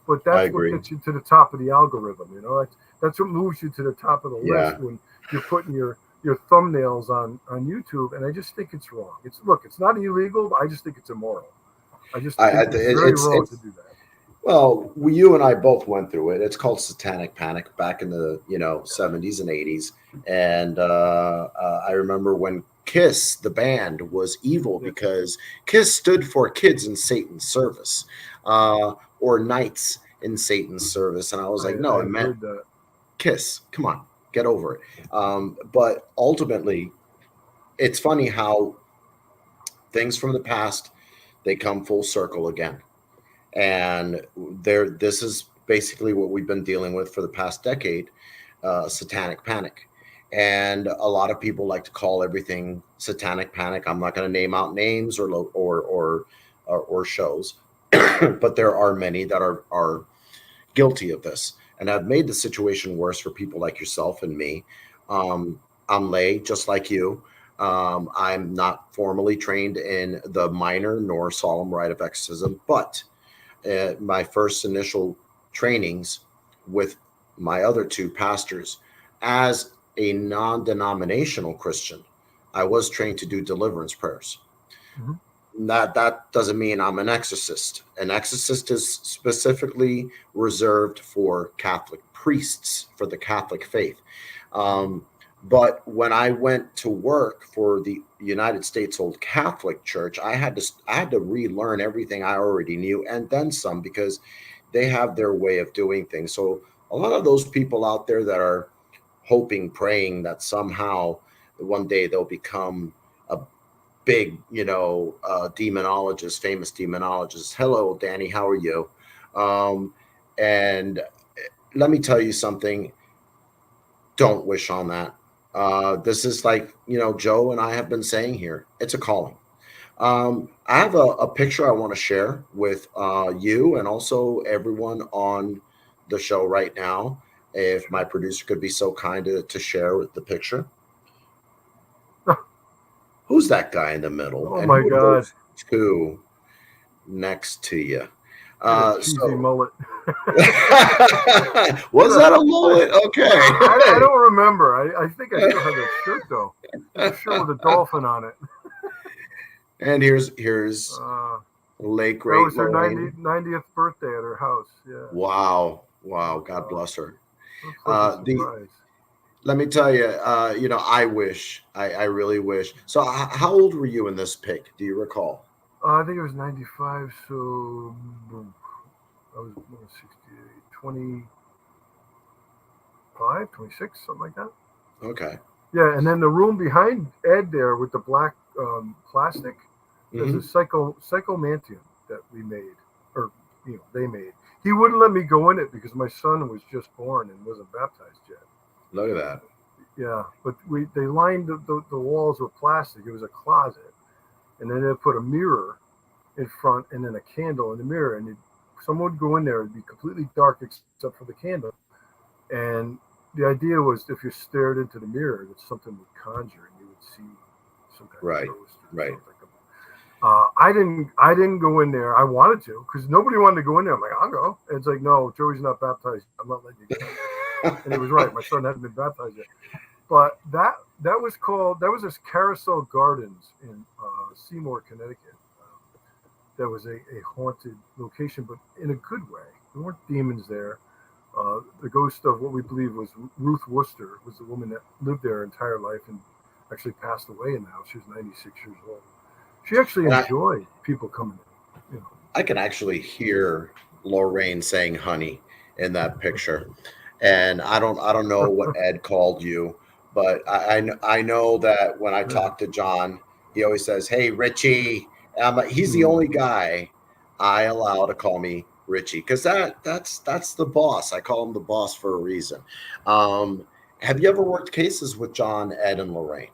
but that's what gets you to the top of the algorithm. You know, that's what moves you to the top of the list when you're putting your thumbnails on YouTube. And I just think it's wrong. It's not illegal, but I just think it's immoral. I just think it's very wrong to do that. Well, you and I both went through it. It's called Satanic Panic back in the 70s and 80s, and I remember when Kiss, the band, was evil because Kiss stood for Kids in Satan's Service, or Knights in Satan's Service, and I was like, no, I meant Kiss. Come on, get over it. But ultimately, it's funny how things from the past, they come full circle again. And this is basically what we've been dealing with for the past decade, satanic panic. And a lot of people like to call everything satanic panic. I'm not going to name out names or shows, but there are many that are guilty of this. And I've made the situation worse for people like yourself and me. I'm lay, just like you. I'm not formally trained in the minor nor solemn rite of exorcism, but my first initial trainings with my other two pastors, as a non-denominational Christian, I was trained to do deliverance prayers. Mm-hmm. That doesn't mean I'm an exorcist. An exorcist is specifically reserved for Catholic priests, for the Catholic faith. But when I went to work for the United States Old Catholic Church, I had to relearn everything I already knew and then some, because they have their way of doing things. So a lot of those people out there that are hoping, praying that somehow one day they'll become a big, demonologist, famous demonologist. Hello, Danny, how are you? And let me tell you something. Don't wish on that. This is like, Joe and I have been saying here, it's a calling. I have a picture I want to share with you and also everyone on the show right now. If my producer could be so kind to share the picture. Who's that guy in the middle? Oh, and my God. Two next to you. Cheesy mullet. Was that a mullet? Okay. I don't remember. I think I still have that shirt though. A shirt with a dolphin on it. And here's late great. That was her 90th birthday at her house. Yeah. Wow. God bless her. Let me tell you, I wish. I really wish. So, how old were you in this pic? Do you recall? I think it was 95, so I was 68, 25, 26, something like that. Okay. Yeah, and then the room behind Ed there with the black plastic, there's a psychomantium that we made, or they made. He wouldn't let me go in it because my son was just born and wasn't baptized yet. Look at that. Yeah, but they lined the walls with plastic. It was a closet. And then they put a mirror in front and then a candle in the mirror. And someone would go in there, it'd be completely dark except for the candle. And the idea was if you stared into the mirror, that something would conjure and you would see some kind of ghost. Right. I didn't go in there. I wanted to because nobody wanted to go in there. I'm like, I'll go. And it's like, no, Joey's not baptized. I'm not letting you go. And he was right. My son hadn't been baptized yet. But that was this Carousel Gardens in Seymour, Connecticut. That was a haunted location, but in a good way. There weren't demons there. The ghost of what we believe was Ruth Worcester was the woman that lived there her entire life and actually passed away in the house. She was 96 years old. She actually enjoyed people coming in. I can actually hear Lorraine saying honey in that picture. And I don't know what Ed called you, but I know that when I talk to John, he always says, "Hey, Richie." He's the only guy I allow to call me Richie because that's the boss. I call him the boss for a reason. Have you ever worked cases with John, Ed, and Lorraine?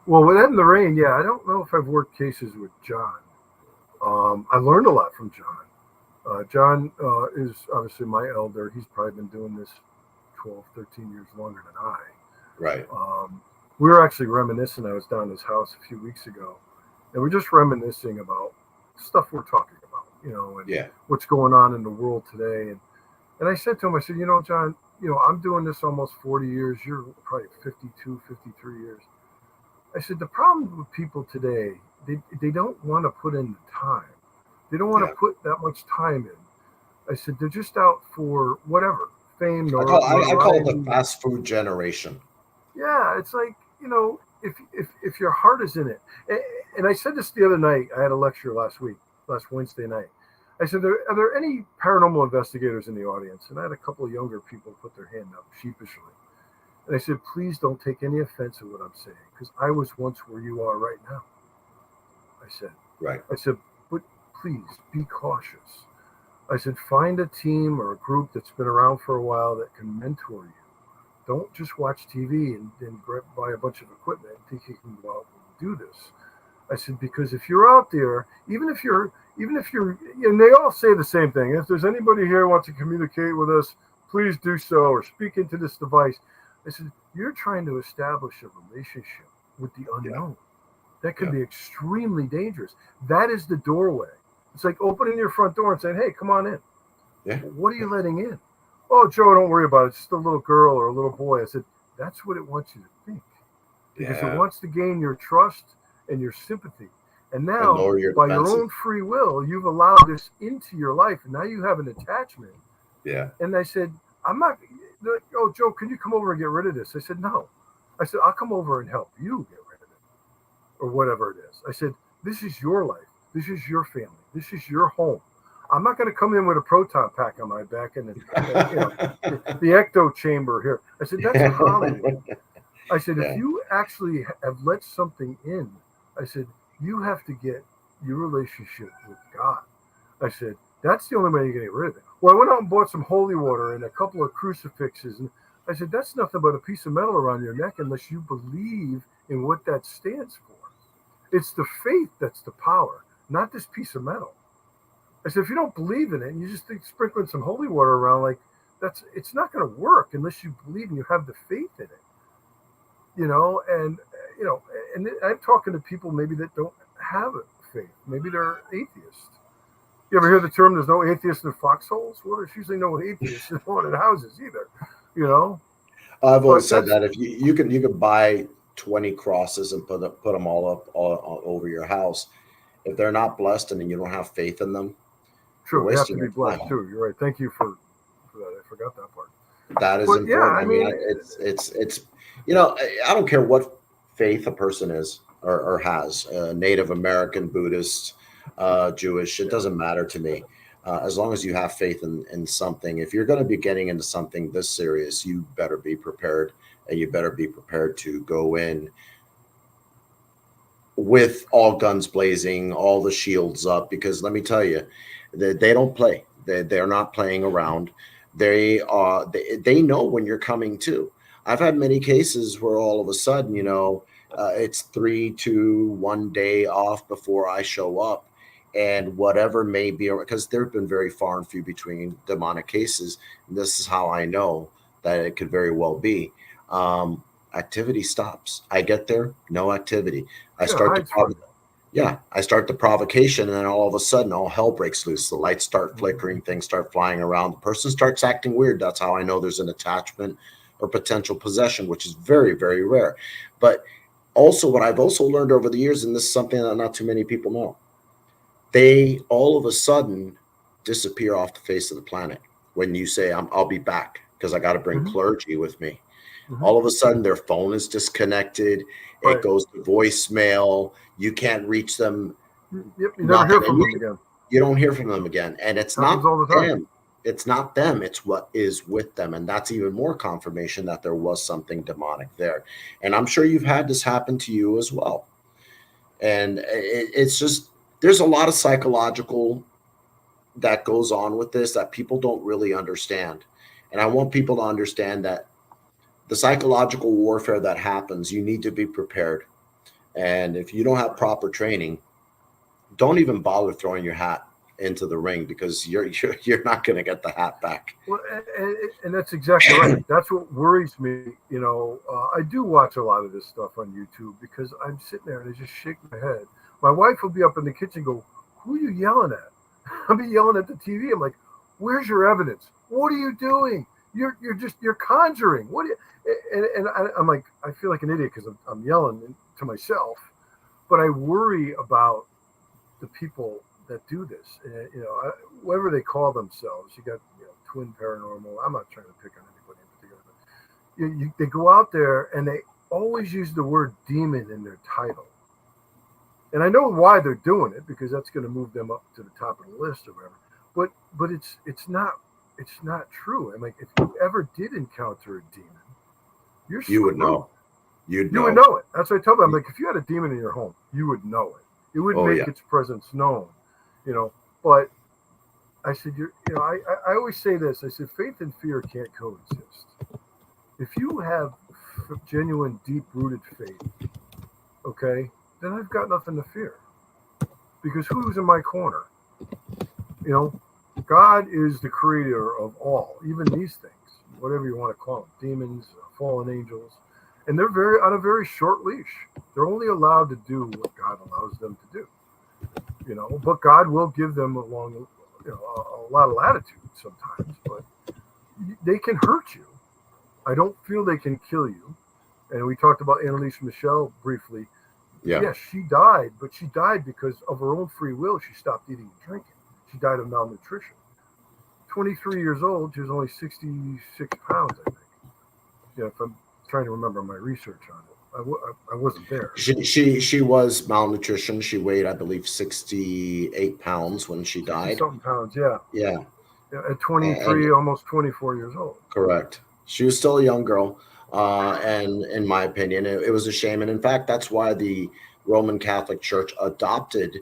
Well, with Ed and Lorraine, yeah, I don't know if I've worked cases with John. I learned a lot from John. John is obviously my elder. He's probably been doing this 12, 13 years longer than I. Right. We were actually reminiscing. I was down at his house a few weeks ago, and we're just reminiscing about stuff we're talking about, and what's going on in the world today. And I said to him, I said, John, I'm doing this almost 40 years. You're probably 52, 53 years. I said, the problem with people today, they don't want to put in the time. They don't want to put that much time in. I said, they're just out for whatever, fame. I call it the fast food generation. Yeah, it's like, if your heart is in it. And I said this the other night. I had a lecture last Wednesday night. I said, are there any paranormal investigators in the audience? And I had a couple of younger people put their hand up sheepishly. And I said, please don't take any offense at what I'm saying, because I was once where you are right now. I said, right. I said, but please be cautious. I said, find a team or a group that's been around for a while that can mentor you. Don't just watch TV and then buy a bunch of equipment and think you can go out and do this. I said, because if you're out there, even if you're, and they all say the same thing. If there's anybody here who wants to communicate with us, please do so, or speak into this device. I said, you're trying to establish a relationship with the unknown. That can be extremely dangerous. That is the doorway. It's like opening your front door and saying, hey, come on in. Yeah. What are you letting in? Oh, Joe, don't worry about it. It's just a little girl or a little boy. I said, that's what it wants you to think. Because it wants to gain your trust and your sympathy. And now, by your own free will, you've allowed this into your life. And now you have an attachment. Yeah. And I said, I'm not, oh, Joe, can you come over and get rid of this? I said, no. I said, I'll come over and help you get rid of it. Or whatever it is. I said, this is your life. This is your family. This is your home. I'm not going to come in with a proton pack on my back and the ecto chamber here. I said, that's Hollywood. I said, if you actually have let something in, I said, you have to get your relationship with God. I said, that's the only way you're going to get rid of it. Well, I went out and bought some holy water and a couple of crucifixes. And I said, that's nothing but a piece of metal around your neck unless you believe in what that stands for. It's the faith that's the power, not this piece of metal. I said, if you don't believe in it and you just think sprinkling some holy water around, it's not going to work unless you believe and you have the faith in it. And I'm talking to people maybe that don't have faith. Maybe they're atheists. You ever hear the term, there's no atheists in foxholes? Well, there's usually no atheists in haunted houses either, I've always said that if you can buy 20 crosses and put them all up over your house, if they're not blessed and you don't have faith in them, true, you have to be blessed too. You're right. Thank you for that. I forgot that part. That is important. Yeah, I mean, it's I don't care what faith a person is or has, Native American, Buddhist, Jewish, it doesn't matter to me. As long as you have faith in something. If you're going to be getting into something this serious, you better be prepared, and you better be prepared to go in with all guns blazing, all the shields up, because let me tell you, they don't play. They're not playing around. They know when you're coming to. I've had many cases where all of a sudden, it's 3 to 1 day off before I show up, and whatever may be, because there have been very far and few between demonic cases. And this is how I know that it could very well be. Activity stops. I get there, no activity. I start the provocation, and then all of a sudden, all hell breaks loose. The lights start flickering, things start flying around. The person starts acting weird. That's how I know there's an attachment, or potential possession, which is very, very rare. But also, what I've also learned over the years, and this is something that not too many people know, they all of a sudden disappear off the face of the planet when you say, I'll be back because I got to bring clergy with me. All of a sudden, their phone is disconnected. Right. It goes to voicemail. You can't reach them. Yep, you never hear from them again. You don't hear from them again. And it's Happens not all the time. them. It's not them. It's what is with them. And that's even more confirmation that there was something demonic there. And I'm sure you've had this happen to you as well. And it's just, there's a lot of psychological that goes on with this that people don't really understand. And I want people to understand that the psychological warfare that happens, you need to be prepared. And if you don't have proper training, don't even bother throwing your hat into the ring because you're not going to get the hat back. Well, and that's exactly right. That's what worries me. You know, I do watch a lot of this stuff on YouTube because I'm sitting there and I just shake my head. My wife will be up in the kitchen, go, "Who are you yelling at?" I'll be yelling at the TV. I'm like, "Where's your evidence? What are you doing? You're conjuring. What?" And I'm like, I feel like an idiot because I'm yelling to myself, but I worry about the people that do this. You know, whatever they call themselves. You got Twin Paranormal. I'm not trying to pick on anybody in particular, but they go out there and they always use the word demon in their title. And I know why they're doing it because that's going to move them up to the top of the list or whatever. But it's not true. I'm like, if you ever did encounter a demon, you would know. You would know it. That's what I tell them. I'm like, if you had a demon in your home, you would know it. It would make its presence known. You know, but I said, I always say this. I said, faith and fear can't coexist. If you have genuine, deep-rooted faith, okay, then I've got nothing to fear. Because who's in my corner? You know, God is the creator of all, even these things, whatever you want to call them, demons, fallen angels, and they're on a very short leash. They're only allowed to do what God allows them to do. You know, but God will give them a lot of latitude sometimes, but they can hurt you. I don't feel they can kill you. And we talked about Annalise Michel briefly. Yeah. Yes, she died, but she died because of her own free will. She stopped eating and drinking. She died of malnutrition. 23 years old, she was only 66 pounds, I think. Yeah, if I'm trying to remember my research on it. I wasn't there. She was malnutrition. She weighed, I believe, 68 pounds when she died. Something pounds, yeah. Yeah. At 23, almost 24 years old. Correct. She was still a young girl. And in my opinion, it was a shame. And in fact, that's why the Roman Catholic Church adopted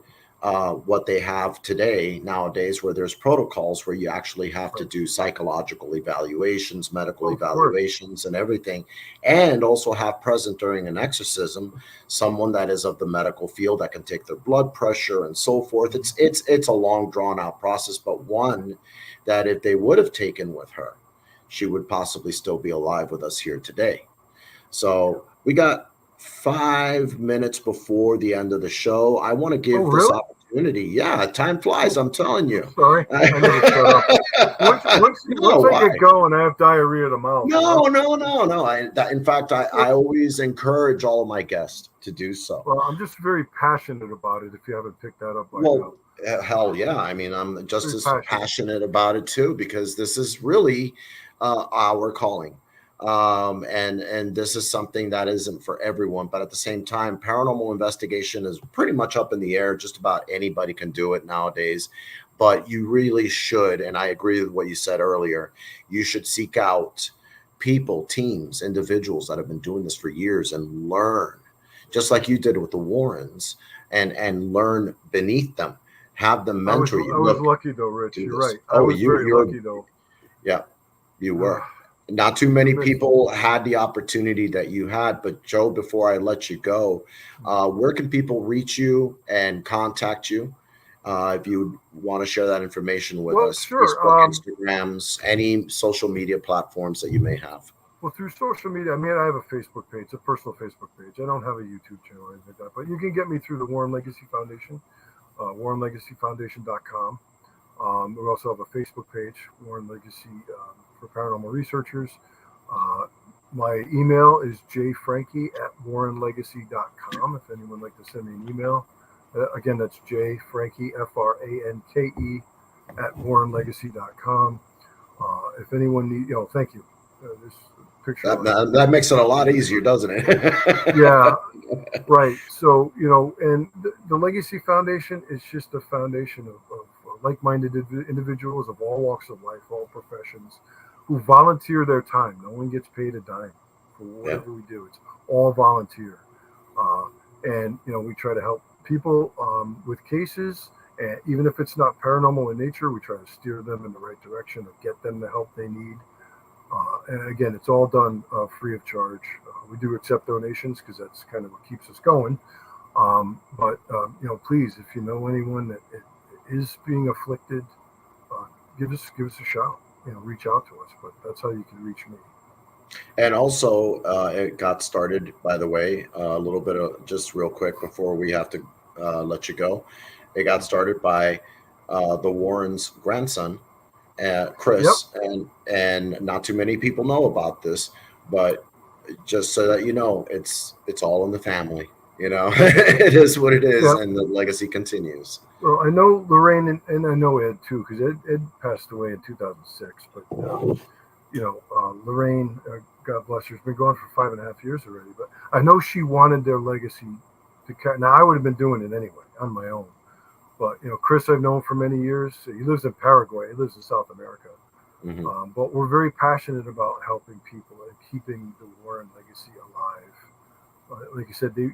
what they have today nowadays, where there's protocols where you actually have to do psychological evaluations, medical evaluations, and everything, and also have present during an exorcism someone that is of the medical field that can take their blood pressure and so forth. It's a long drawn out process, but one that if they would have taken with her, she would possibly still be alive with us here today. So we got 5 minutes before the end of the show. I want to give this opportunity. Yeah, time flies. I'm telling you. Sorry, I never shut up. Once I get going, I have diarrhea of the mouth. No. In fact, I always encourage all of my guests to do so. Well, I'm just very passionate about it. If you haven't picked that up by now. Hell yeah. I mean, I'm just as passionate about it too, because this is really our calling. And this is something that isn't for everyone, but at the same time, paranormal investigation is pretty much up in the air. Just about anybody can do it nowadays, but you really should. And I agree with what you said earlier. You should seek out people, teams, individuals that have been doing this for years and learn, just like you did with the Warrens, and learn beneath them. Have them mentor you. I was lucky though, Rich. You're right. I was very lucky though. Yeah, you were. Not too many people had the opportunity that you had. But Joe, before I let you go, where can people reach you and contact you if you want to share that information with us? Sure. Facebook, Instagrams, any social media platforms that you may have. Well, through social media, I mean, I have a Facebook page, a personal Facebook page. I don't have a YouTube channel or anything like that, but you can get me through the Warren Legacy Foundation, WarrenLegacyFoundation.com. We also have a Facebook page, Warren Legacy for Paranormal Researchers. My email is jfranke@warrenlegacy.com. If anyone would like to send me an email, again, that's jfranke, Franke, @warrenlegacy.com. If anyone need, thank you. This picture. That makes it a lot easier, doesn't it? Yeah, right. So, and the Legacy Foundation is just a foundation of like-minded individuals of all walks of life, all professions, who volunteer their time. No one gets paid a dime for whatever we do. It's all volunteer. And, we try to help people with cases. And even if it's not paranormal in nature, we try to steer them in the right direction or get them the help they need. And again, it's all done free of charge. We do accept donations because that's kind of what keeps us going. But please, if you know anyone that is being afflicted, give us a shout. Reach out to us. But that's how you can reach me. And also, it got started, by the way, a little bit of just real quick before we have to let you go. It got started by the Warrens' grandson, Chris, and not too many people know about this, but just so that you know, it's all in the family. It is what it is, and the legacy continues. Well, I know Lorraine and I know Ed too, because Ed passed away in 2006. But Lorraine, God bless her, has been gone for 5.5 years already. But I know she wanted their legacy to. Now I would have been doing it anyway on my own. But Chris, I've known for many years. He lives in Paraguay. He lives in South America. Mm-hmm. But we're very passionate about helping people and keeping the Warren legacy alive. Like you said, they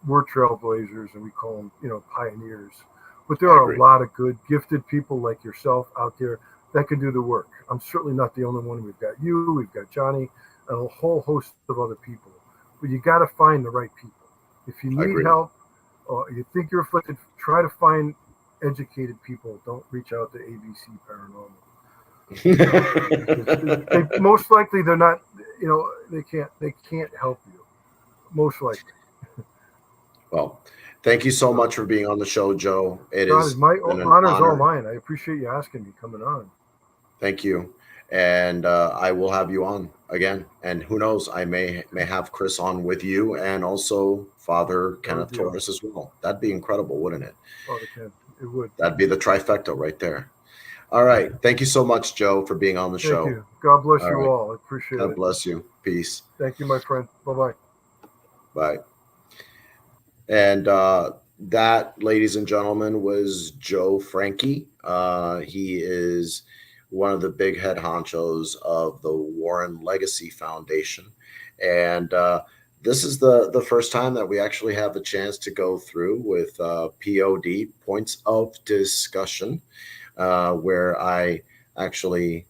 were trailblazers, and we call them, pioneers. But there are a lot of good, gifted people like yourself out there that can do the work. I'm certainly not the only one. We've got you, we've got Johnny, and a whole host of other people. But you got to find the right people. If you need help, you think you're afflicted, try to find educated people. Don't reach out to ABC Paranormal. Most likely they're not. They can't help you. Most likely. Well, thank you so much for being on the show, Joe. It is my honor's all mine. I appreciate you asking me, coming on. Thank you, and I will have you on again. And who knows, I may have Chris on with you, and also Father Kenneth Torres as well. That'd be incredible, wouldn't it? Father Ken, it would. That'd be the trifecta right there. All right. Thank you so much, Joe, for being on the show. Thank you. God bless you all. I appreciate it. God bless you. Peace. Thank you, my friend. Bye-bye. Bye. And that, ladies and gentlemen, was Joe Franke. He is one of the big head honchos of the Warren Legacy Foundation. And this is the first time that we actually have a chance to go through with POD, Points of Discussion, where I actually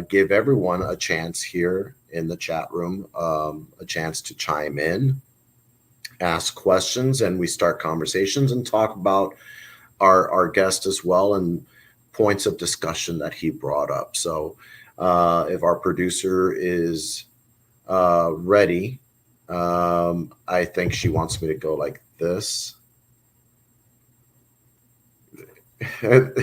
give everyone a chance here in the chat room, a chance to chime in, ask questions, and we start conversations and talk about our guest as well and points of discussion that he brought up. So if our producer is ready, I think she wants me to go like this. And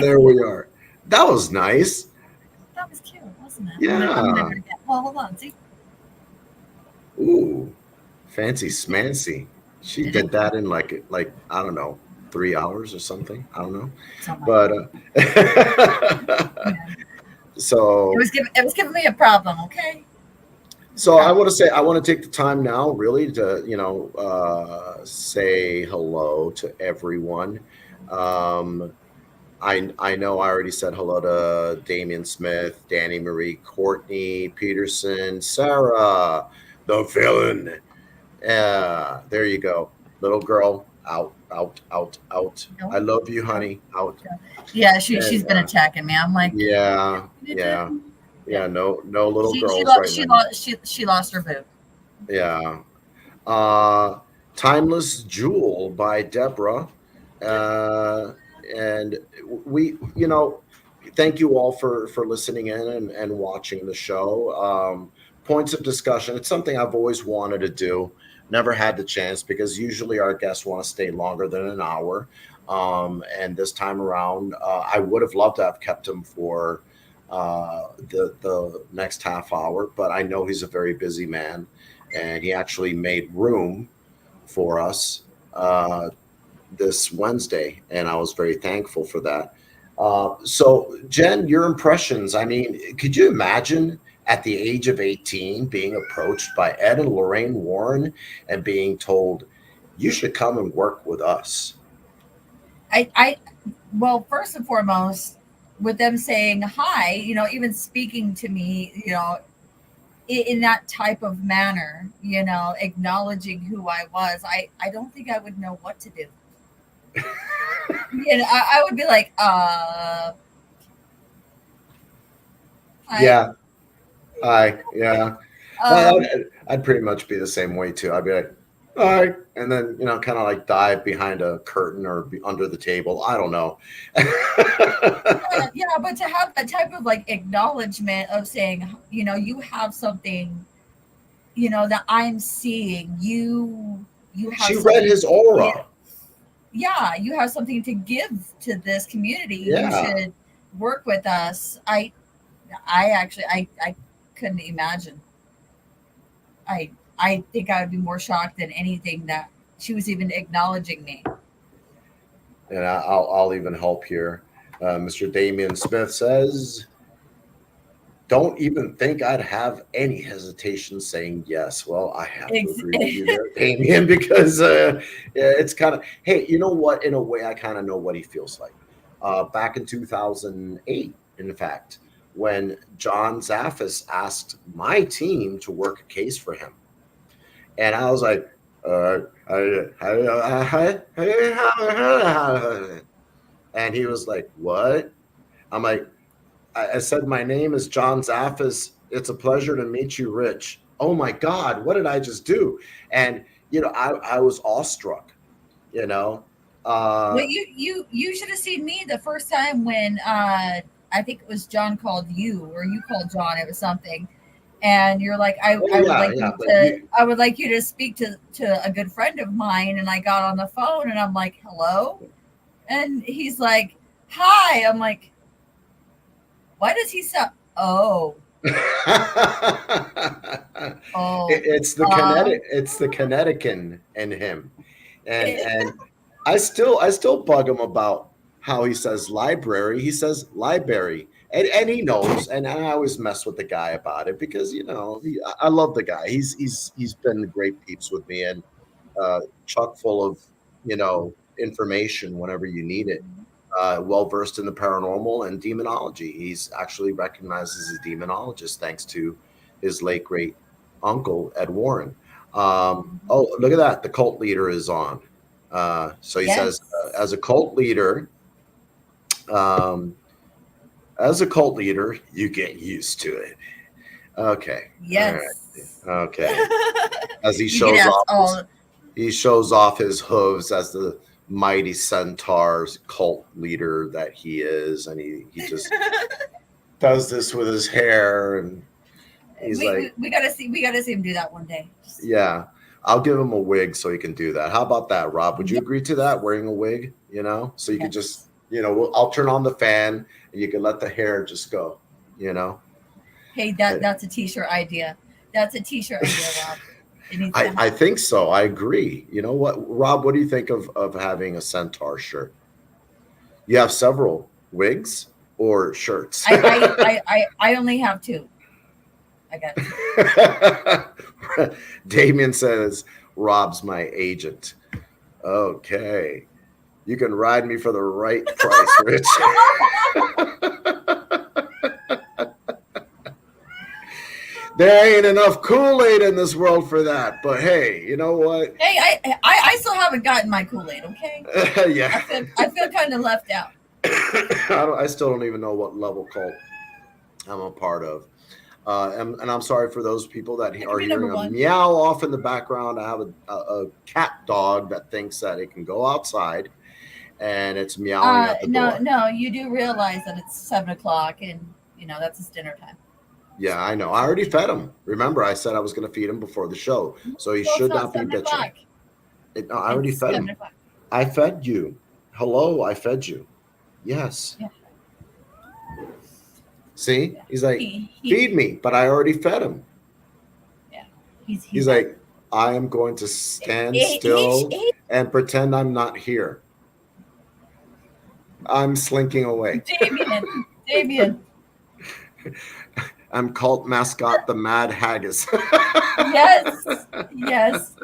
there we are. That was nice. That was cute, wasn't it? Yeah. Well, hold on. See? Ooh, fancy smancy. She did that in like I don't know, 3 hours or something. I don't know. But so it was giving me a problem, okay? So I want to take the time now really to, say hello to everyone. I know I already said hello to Damian Smith, Danny Marie, Courtney Peterson, Sarah, the villain. There you go. Little girl, out. I love you, honey. Out. Yeah, she's been attacking me. I'm like, yeah. No little girls she lost her boot. Yeah. Timeless Jewel by Deborah. And we, thank you all for listening in and watching the show. Points of discussion. It's something I've always wanted to do. Never had the chance because usually our guests want to stay longer than an hour. And this time around, I would have loved to have kept him for the next half hour, but I know he's a very busy man, and he actually made room for us this Wednesday, and I was very thankful for that. So, Jen, your impressions. I mean, could you imagine at the age of 18 being approached by Ed and Lorraine Warren and being told, you should come and work with us? I well, first and foremost, with them saying hi, even speaking to me, in that type of manner, acknowledging who I was, I don't think I would know what to do. I would be like, Yeah, yeah. um, I'd pretty much be the same way too. I'd be like, all right, and then kind of like dive behind a curtain or be under the table. I don't know. yeah, but to have that type of like acknowledgement of saying, you have something, that I'm seeing, you have She read something his to give. aura. Yeah, you have something to give to this community. You Yeah, should work with us. I actually, I couldn't imagine. I think I would be more shocked than anything that she was even acknowledging me. and I'll even help here. Mr. Damian Smith says, don't even think I'd have any hesitation saying yes. Well, I have to Ex- agree with you there, Damien, because yeah, it's kind of, hey, you know what? In a way, I kind of know what he feels like. Back in 2008, in fact, when John Zaffis asked my team to work a case for him. And I was like, and he was like, what? I'm like, I said, my name is John Zaffis. It's a pleasure to meet you, Rich. Oh my God, what did I just do? And, I was awestruck, you know. well, Uh, you should have seen me the first time when I think it was John called you or you called John. It was something, and you're like, oh, I would yeah, like yeah. you But to I would like you to speak to a good friend of mine. And I got on the phone and I'm like, hello, and he's like, hi. I'm like, why does he sound? Oh, oh, it's the Connecticut in him. And I still bug him about how he says library. He says library, and he knows. And I always mess with the guy about it because I love the guy. He's been great peeps with me and chock full of information whenever you need it. Well versed in the paranormal and demonology. He's actually recognized as a demonologist thanks to his late great uncle Ed Warren. Oh, look at that! The cult leader is on. So he says, yes, um, as a cult leader, you get used to it. Okay, all right, yes. okay. As You get asked all. he shows off his hooves as the mighty centaur's cult leader that he is, and he just does this with his hair, and he's we, like, we, we gotta see him do that one day. yeah, I'll give him a wig so he can do that. How about that, Rob? Would you Yes, agree to that? Wearing a wig, so you could just, yes. I'll turn on the fan and you can let the hair just go, you know. Hey, I, that's a t-shirt idea. That's a t-shirt idea, Rob. It needs to I happen. think so. I agree. You know what, Rob? What do you think of having a centaur shirt? You have several wigs or shirts. I only have two. I got two. Damien says, Rob's my agent. Okay. You can ride me for the right price, Rich. There ain't enough Kool-Aid in this world for that. But hey, you know what? Hey, I still haven't gotten my Kool-Aid. Okay, Yeah. I feel kind of left out. I still don't even know what level cult I'm a part of. And I'm sorry for those people that It could are be number hearing a one. meow off in the background. I have a cat dog that thinks that it can go outside and it's meowing at the No, door. no, you do realize that it's 7 o'clock, and that's his dinner time. Yeah, I know. I So, already fed him. Remember, I said I was going to feed him before the show, so he well, it's should not not be seven bitching. o'clock. No, I already It's fed 7 him. o'clock. I fed you. Hello, I fed you. Yes. Yeah. See, Yeah. he's like, He feed me, but I already fed him. yeah. He's like, I am going to stand he, he, still he, and pretend I'm not here. I'm slinking away. Damien. I'm cult mascot the Mad Haggis. Yes, yes.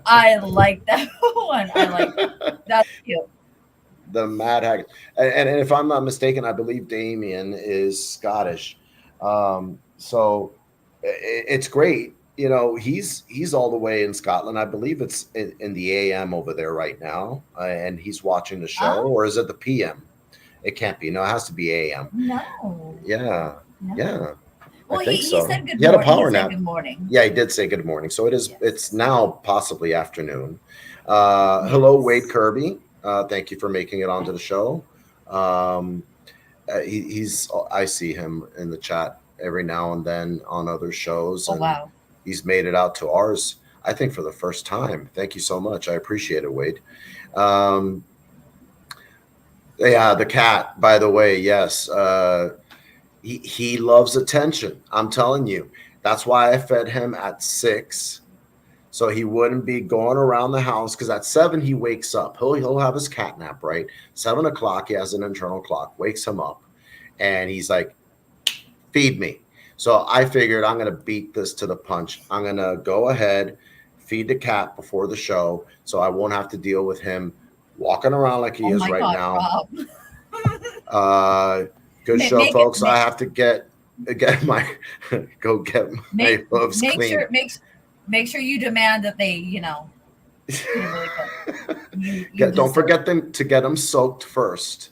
I like that one. I like that's cute. The Mad Haggis. And if I'm not mistaken, I believe Damien is Scottish. So it's great. You know, he's all the way in Scotland. I believe it's in the AM over there right now, and he's watching the show. Oh Or is it the PM? It can't be. No, it has to be AM. no, Yeah, no. yeah. I Well, think he so. said good He had a morning. He power said nap. good morning. Yeah, he did say good morning. So it's Yes. now possibly afternoon. Hello, Wade Yes. Kirby. Thank you for making it onto the show. Um, he's I see him in the chat every now and then on other shows, Oh and wow. he's made it out to ours. I think for the first time. Thank you so much. I appreciate it, Wade. Um, yeah, the cat. By the way, yes. He loves attention. I'm telling you. That's why I fed him at 6, so he wouldn't be going around the house. Because at 7 he wakes up. He'll have his cat nap, right? 7 o'clock he has an internal clock. Wakes him up, and he's like, "Feed me." So I figured I'm gonna beat this to the punch. I'm gonna go ahead, feed the cat before the show, so I won't have to deal with him walking around like he Oh is my right God, now. Rob. Good show, Make it folks. I have to get my go get my make hooves make clean. sure make sure you demand that they feed them really quick. You Don't deserve forget them to get them soaked first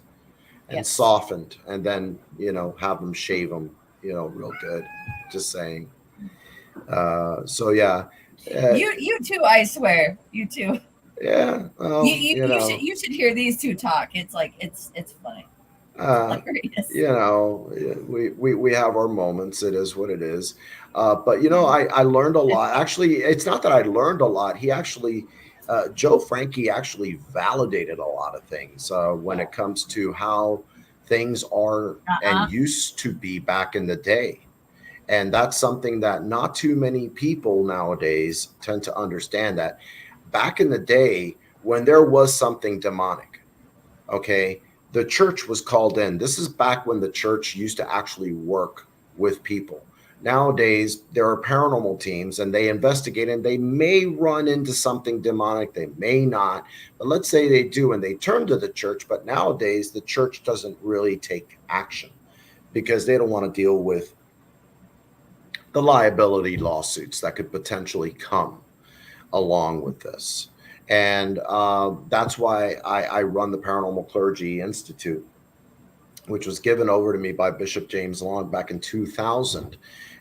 and yes. softened, and then have them shave them real good. Just saying. So yeah, uh, You too. I swear, you too. yeah. Well, You should hear these two talk. It's like it's funny. It's uh, hilarious. we have our moments. It is what it is. But Yeah. I learned a lot. Actually, it's not that I learned a lot. He actually, Joe Franke actually validated a lot of things when it comes to how things are and Uh-uh. used to be back in the day. And that's something that not too many people nowadays tend to understand, that back in the day when there was something demonic, okay, the church was called in. This is back when the church used to actually work with people. Nowadays, there are paranormal teams and they investigate, and they may run into something demonic, they may not. But let's say they do and they turn to the church. But nowadays, the church doesn't really take action because they don't want to deal with the liability lawsuits that could potentially come along with this. And that's why I run the Paranormal Clergy Institute, which was given over to me by Bishop James Long back in 2000.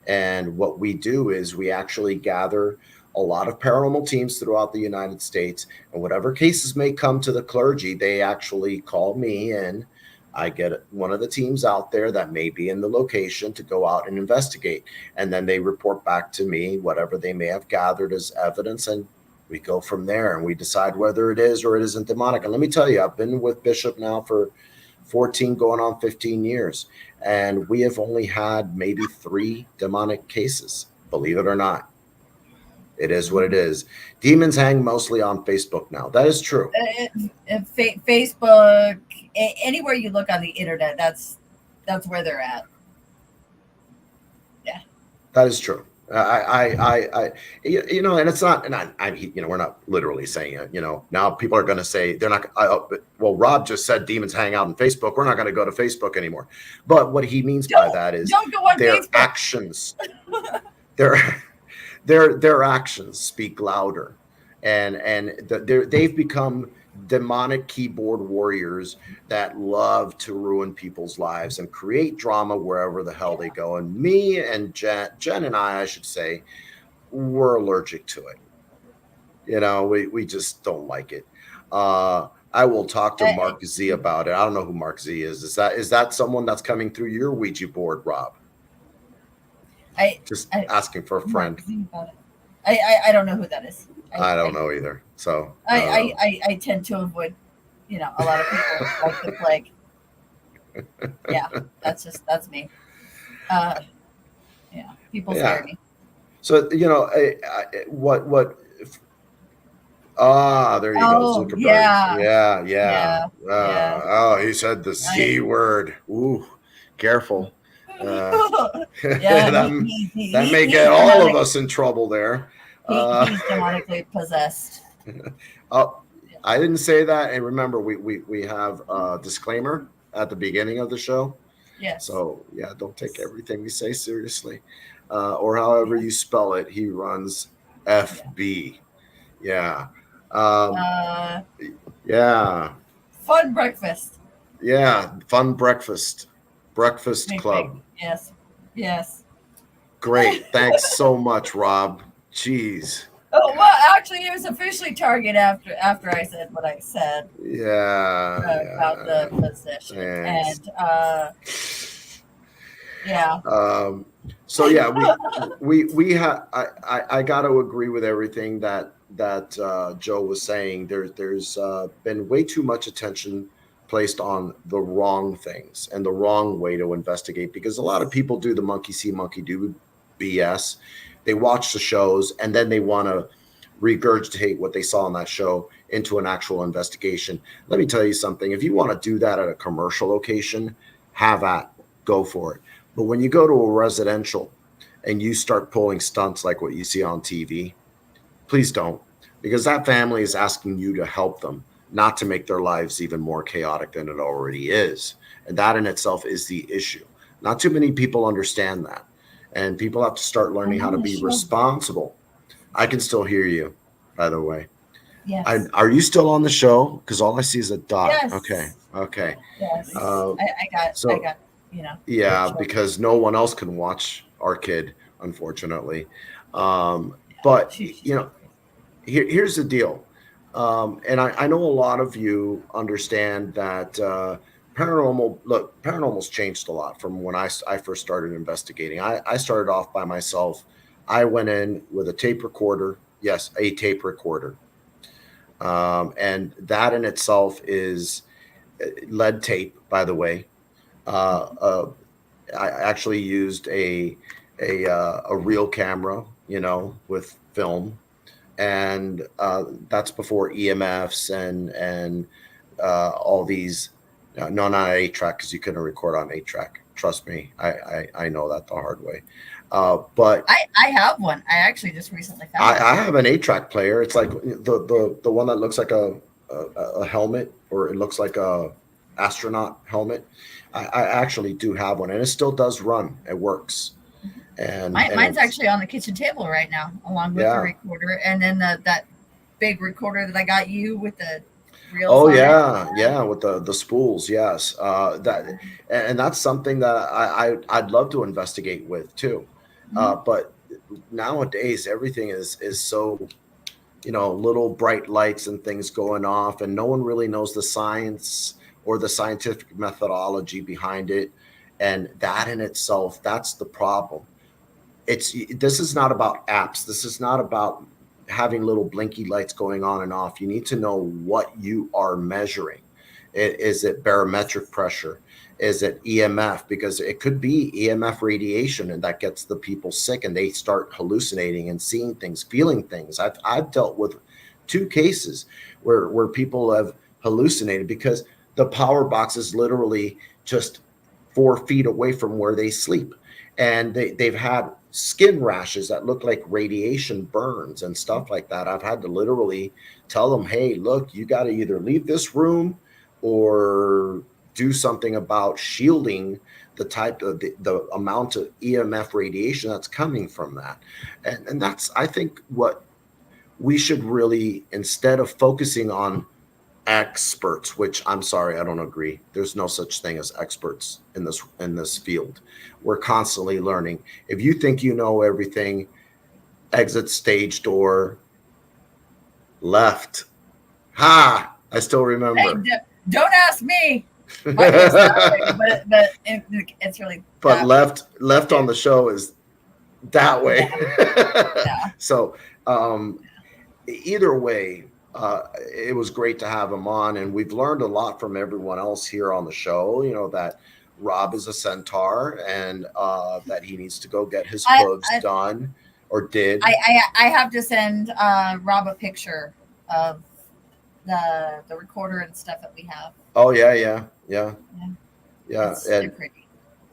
And what we do is we actually gather a lot of paranormal teams throughout the United States, and whatever cases may come to the clergy, they actually call me in. I get one of the teams out there that may be in the location to go out and investigate. And then they report back to me whatever they may have gathered as evidence. And we go from there and we decide whether it is or it isn't demonic. And let me tell you, I've been with Bishop now for 14 going on 15 years. And we have only had maybe 3 demonic cases, believe it or not. It is what it is. Demons hang mostly on Facebook now. That is true. Facebook, anywhere you look on the internet, that's where they're at. Yeah. That is true. And it's not, and we're not literally saying it. Now people are going to say they're not. Well, Rob just said demons hang out on Facebook. We're not going to go to Facebook anymore. But what he means by that is don't go on their Facebook. actions, their actions speak louder, and they've become demonic keyboard warriors that love to ruin people's lives and create drama wherever the hell they go. And me and Jen and I should say, we're allergic to it. We just don't like it. I will talk to Mark Z about it. I don't know who Mark Z is. Is that someone that's coming through your Ouija board, Rob? Just asking for a friend. I don't know who that is. I don't know either. So I tend to avoid, a lot of people like the plague. Yeah, that's me. Uh, yeah, people scare Yeah. me. So what? There you go, Oh, Zuckerberg. yeah, Yeah, yeah. yeah, yeah. Oh, he said the I, C word. Ooh, careful. Uh, yeah, that may get all of us in trouble there. Uh, he's demonically possessed. oh, I didn't say that. And remember, we have a disclaimer at the beginning of the show. Yes. So yeah, don't take everything we say seriously, or however Yeah. you spell it. He runs Yeah. FB. Yeah. Um, Uh, yeah. fun breakfast. Yeah. Fun breakfast Wink, wink. club. Yes. Yes. Great. Thanks so much, Rob. Jeez. Oh well, actually, it was officially Target after I said what I said Yeah. about the Yeah. position, Thanks. and yeah, Um, so yeah, we have. I got to agree with everything that Joe was saying. There's been way too much attention placed on the wrong things and the wrong way to investigate, because a lot of people do the monkey see monkey do BS. They watch the shows and then they want to regurgitate what they saw on that show into an actual investigation. Let me tell you something. If you want to do that at a commercial location, have at, go for it. But when you go to a residential and you start pulling stunts like what you see on TV, please don't, because that family is asking you to help them, not to make their lives even more chaotic than it already is. And that in itself is the issue. Not too many people understand that. And people have to start I'm learning how on to the be show. responsible. I can still hear you, by the way. Yes. Are you still on the show? Because all I see is a dot. Okay. Yes. Okay. Yes. Uh, I so got, you know, yeah, ritual. because no one else can watch our kid, unfortunately. Yeah. But She's going crazy. here's the deal. And I know a lot of you understand that paranormal's changed a lot from when I first started investigating. I started off by myself. I went in with a tape recorder. Yes, a tape recorder. And that in itself is lead tape, by the way. Uh, uh, I actually used a real camera, with film, and that's before EMFs and all these. No, not 8-track, because you couldn't record on 8-track. Trust me, I know that the hard way. But I have one. I actually just recently found one. I have an 8-track player. It's like the one that looks like a helmet, or it looks like a astronaut helmet. I actually do have one, and it still does run. It works, and Mine's it's actually on the kitchen table right now, along with the yeah. recorder, and then that big recorder that I got you with the reels Oh on it. yeah, yeah, with the spools, yes. That and that's something that I'd love to investigate with too. Mhm. But nowadays everything is so, little bright lights and things going off, and no one really knows the science or the scientific methodology behind it. And that in itself, that's the problem. This is not about apps. This is not about having little blinky lights going on and off. You need to know what you are measuring. Is it barometric pressure? Is it EMF? Because it could be EMF radiation, and that gets the people sick, and they start hallucinating and seeing things, feeling things. I've dealt with 2 cases where people have hallucinated because the power box is literally just 4 feet away from where they sleep, and they've had skin rashes that look like radiation burns and stuff like that. I've had to literally tell them, hey, look, you got to either leave this room or do something about shielding the type of the amount of EMF radiation that's coming from that. And that's, I think, what we should really, instead of focusing on experts, which I'm sorry, I don't agree. There's no such thing as experts in this field. We're constantly learning. If you think you know everything, exit stage door left. Ha! I still Hey, remember. don't ask me. Mine is that way, but it's really But that way left on too. the show is that way. Yeah, yeah. So either way, it was great to have him on, and we've learned a lot from everyone else here on the show. That Rob is a centaur and that he needs to go get his I- hooves I- done, or did. I have to send Rob a picture of the recorder and stuff that we have. Oh yeah. They're And pretty.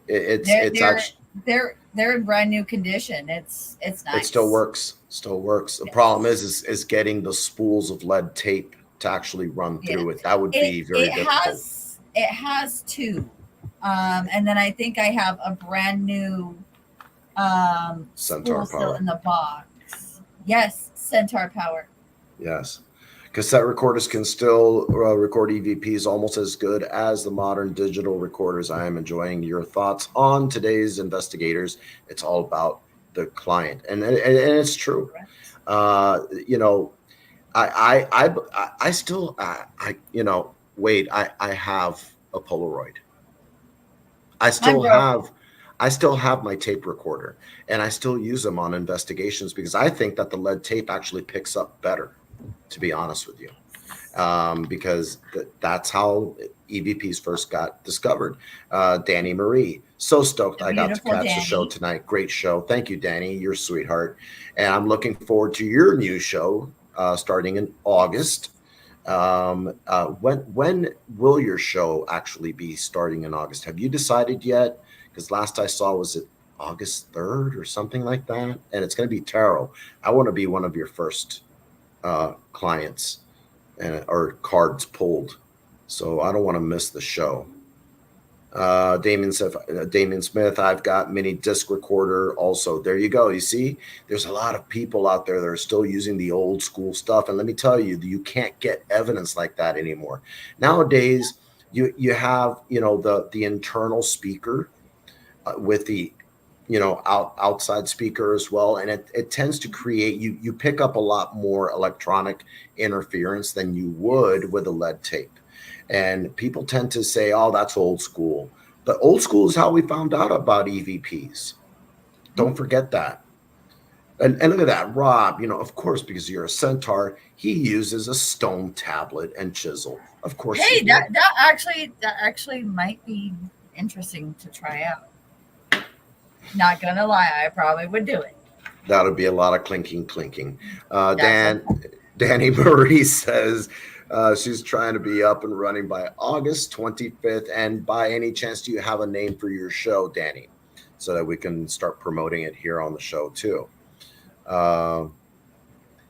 it's They're it's they're actually they're in brand new condition. It's nice. it still works. Still works. The Yes. problem is getting the spools of lead tape to actually run Yeah. through it. That would be very difficult. It has two, and then I think I have a brand new Centaur spool still power. in the box. Yes, Centaur power. Yes. Cassette recorders can still record EVPs almost as good as the modern digital recorders. I am enjoying your thoughts on today's investigators. It's all about the client, and it's true. You know, I still wait. I have a Polaroid. I still broke. have my tape recorder, and I still use them on investigations because I think that the lead tape actually picks up better, to be honest with you, because that's how EVPs first got discovered. Danny Marie, so stoked I got to Beautiful catch the show Danny. tonight. Great show. Thank you, Danny. You're a sweetheart. And I'm looking forward to your new show starting in August. When will your show actually be starting in August? Have you decided yet? Because last I saw was it August 3rd or something like that, and it's going to be tarot. I want to be one of your first clients or cards pulled, so I don't want to miss the show. Damien Smith, I've got mini disc recorder also. There you go. You see, there's a lot of people out there that are still using the old school stuff. And let me tell you, you can't get evidence like that anymore. Nowadays, you have, the internal speaker with the, outside speaker as well. And it tends to create, you pick up a lot more electronic interference than you would with a lead tape. And people tend to say, oh, that's old school. But old school is how we found out about EVPs. Don't forget that. And look at that, Rob, of course, because you're a centaur, he uses a stone tablet and chisel. Of course. Hey, that actually might be interesting to try out. Not gonna lie, I probably would do it. That'll be a lot of clinking. Danny Marie says she's trying to be up and running by August 25th. And by any chance, do you have a name for your show, Danny, so that we can start promoting it here on the show too?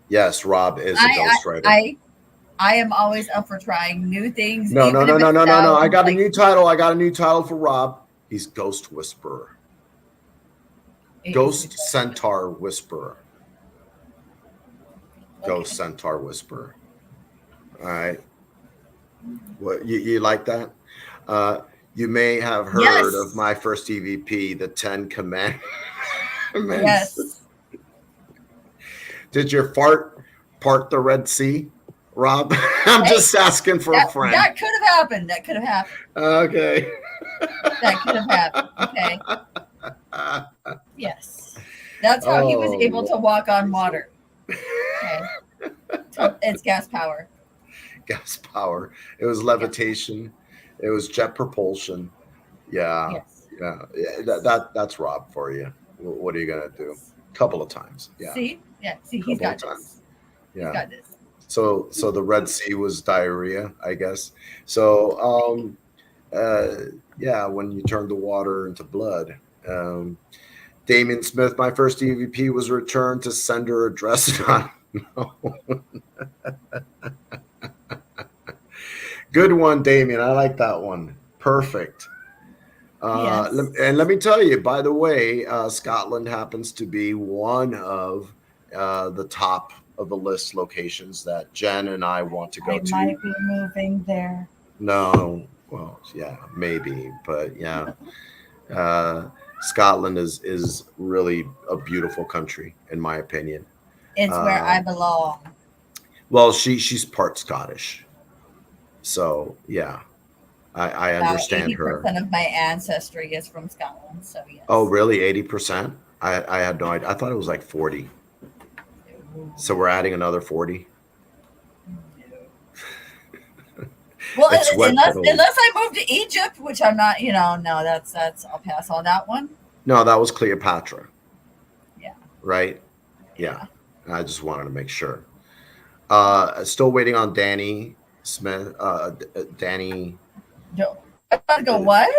Yes, Rob is a ghostwriter. I am always up for trying new things. No. I got a new title for Rob. He's Ghost Whisperer. Ghost Centaur Whisperer. Okay. Ghost Centaur Whisperer. All right. What you like that? You may have heard of my first EVP, the 10 Commandments. Yes. Did your fart part the Red Sea, Rob? I'm just asking for a friend. That could have happened. Okay. That could have happened. Okay. Yes. That's how he was able to walk on water. Okay. It's gas power. Gas power. It was levitation. It was jet propulsion. Yeah. Yes. Yeah. That's Rob for you. What are you gonna do? A couple of times. Yeah. See? Yeah. See, he's got this. Yeah. He's got this. So the Red Sea was diarrhea, I guess. So when you turn the water into blood. Damien Smith, my first EVP was returned to sender address. Good one, Damien. I like that one. Perfect. Yes. And let me tell you, by the way, Scotland happens to be one of the top of the list locations that Jen and I want to go to. I might be moving there. No. Well, yeah, maybe. But yeah. Scotland is really a beautiful country, in my opinion. It's where I belong. Well, she's part Scottish, so yeah, I understand her. 80% of my ancestry is from Scotland, so yes. Oh, really? 80%? I had no idea. I thought it was like 40. So we're adding another 40. Well, It's wet fiddles. unless I move to Egypt, which I'm not, no, that's I'll pass on that one. No, that was Cleopatra. Yeah. Right? Yeah. I just wanted to make sure. Still waiting on Danny Smith. Danny. I'm about to go what?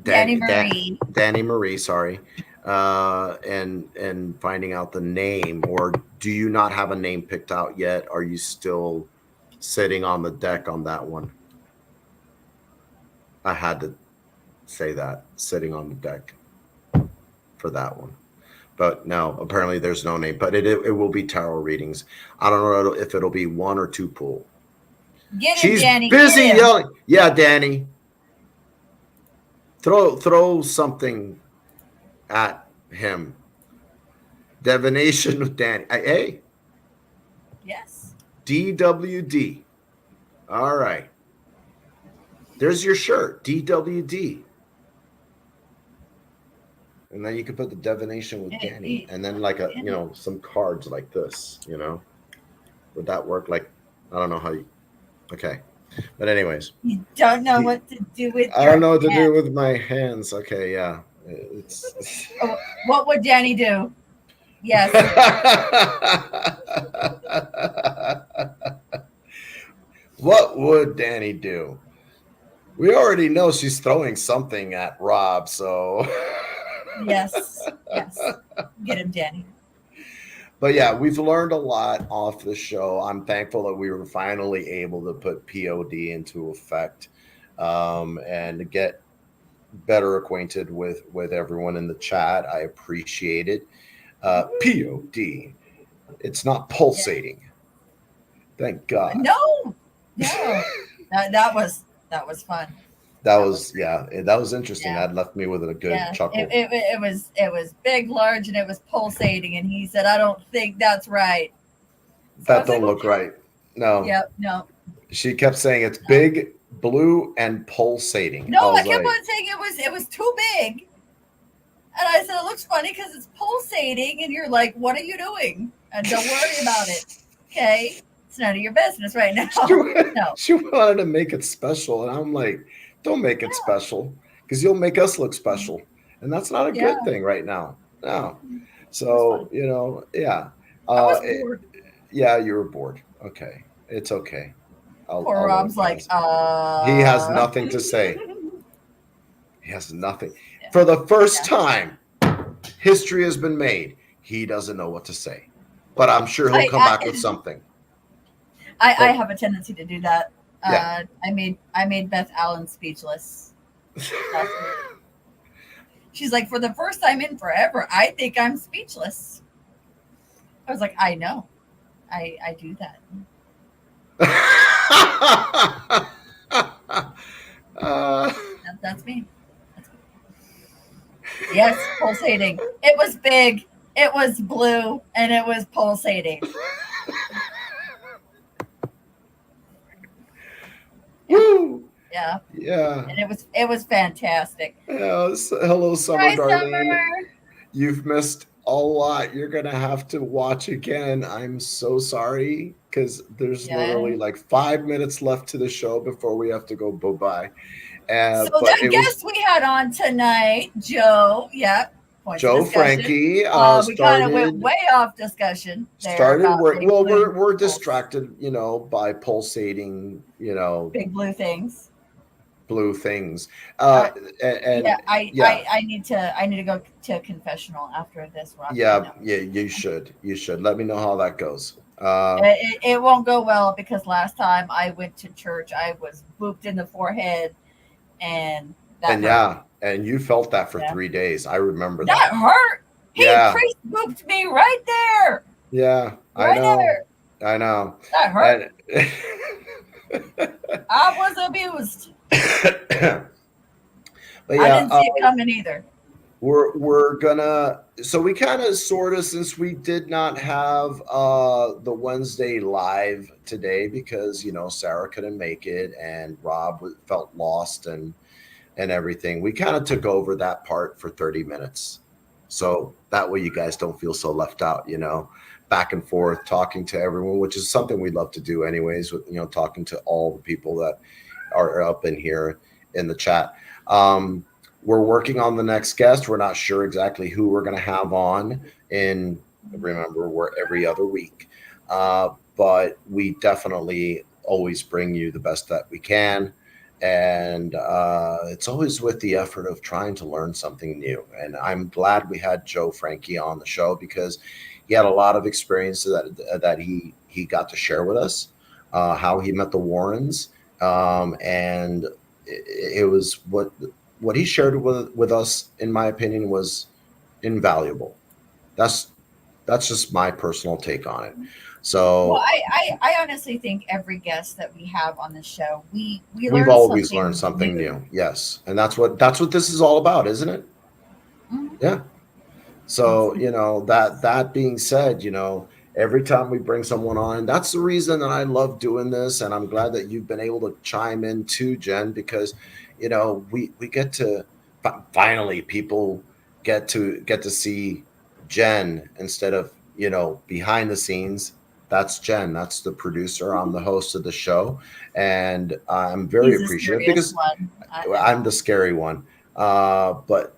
Danny Dan, Marie. Danny Marie, sorry. And finding out the name, or do you not have a name picked out yet? Are you still sitting on the deck on that one? I had to say that, sitting on the deck for that one. But no, apparently there's no name. But it will be tarot readings. I don't know if it'll be one or two pool. Get him, She's Danny. busy Get him. yelling. Yeah, Danny. Throw something at him. Divination with Danny. Hey. Yes. DWD. All right. There's your shirt. DWD. And then you can put the divination with Danny, and then like some cards like this. Would that work? Like, I don't know how you. Okay, but anyways. You don't know what to do with. I don't know what to do with my hands. Okay, yeah. It's. What would Danny do? Yes. What would Danny do? We already know she's throwing something at Rob, so. Yes. Get him, Danny. But yeah, we've learned a lot off the show. I'm thankful that we were finally able to put POD into effect and get better acquainted with everyone in the chat. I appreciate it. POD. It's not pulsating. Thank God. No. That was fun. That was interesting. Yeah. That left me with a good chuckle. It was big, large, and it was pulsating. And he said, "I don't think that's right." So that don't look right. No. Yep. No. She kept saying it's big, blue, and pulsating. No, I kept on saying it was too big. And I said, "It looks funny because it's pulsating." And you're like, "What are you doing?" And don't worry about it. Okay, it's none of your business right now. She wanted to make it special, and I'm like, don't make it special, because you'll make us look special, and that's not a good thing right now. No. So yeah. I was bored. Yeah, you were bored. Okay, it's okay. Poor Rob's like, he has nothing to say. He has nothing. Yeah. For the first time, history has been made. He doesn't know what to say, but I'm sure he'll come back with something. I have a tendency to do that. Yeah. I made Beth Allen speechless. She's like, for the first time in forever, I think I'm speechless. I was like, I know. I do that. That's me. Yes, pulsating. It was big. It was blue, and it was pulsating. Woo! Yeah. Yeah. And it was fantastic. Yeah, hello, Summer, Hi, darling. Summer. You've missed a lot. You're gonna have to watch again. I'm so sorry, because there's literally like 5 minutes left to the show before we have to go bye-bye. So that guest we had on tonight, Joe. Yeah. Joe Franke. We kind of went way off discussion. Started work. Well, we're distracted, by pulsating, big blue things. Blue things. I need to go to a confessional after this. Yeah, you should. Let me know how that goes. It won't go well, because last time I went to church, I was booped in the forehead, and you felt that for 3 days. I remember that. That hurt. Priest booped me right there. Yeah, right I know. There. I know. That hurt. I was abused. But I didn't see it coming either. We're gonna, so we kind of sort of, since we did not have the Wednesday live today because Sarah couldn't make it and Rob felt lost and everything, we kind of took over that part for 30 minutes, so that way you guys don't feel so left out, back and forth talking to everyone, which is something we love to do anyways, with talking to all the people that are up in here in the chat. We're working on the next guest. We're not sure exactly who we're going to have on. And remember, we're every other week, but we definitely always bring you the best that we can. And it's always with the effort of trying to learn something new. And I'm glad we had Joe Franke on the show because he had a lot of experiences that he got to share with us, how he met the Warrens, and it was what he shared with us, in my opinion, was invaluable. That's just my personal take on it. So well, I honestly think every guest that we have on the show, we've always learned something new. Yes, and that's what this is all about, isn't it? Mm-hmm. Yeah. So, that being said, every time we bring someone on, that's the reason that I love doing this. And I'm glad that you've been able to chime in too, Jen, because, we get to finally people get to see Jen instead of, behind the scenes. That's Jen. That's the producer. I'm the host of the show. And I'm very appreciative because I'm the scary one. But,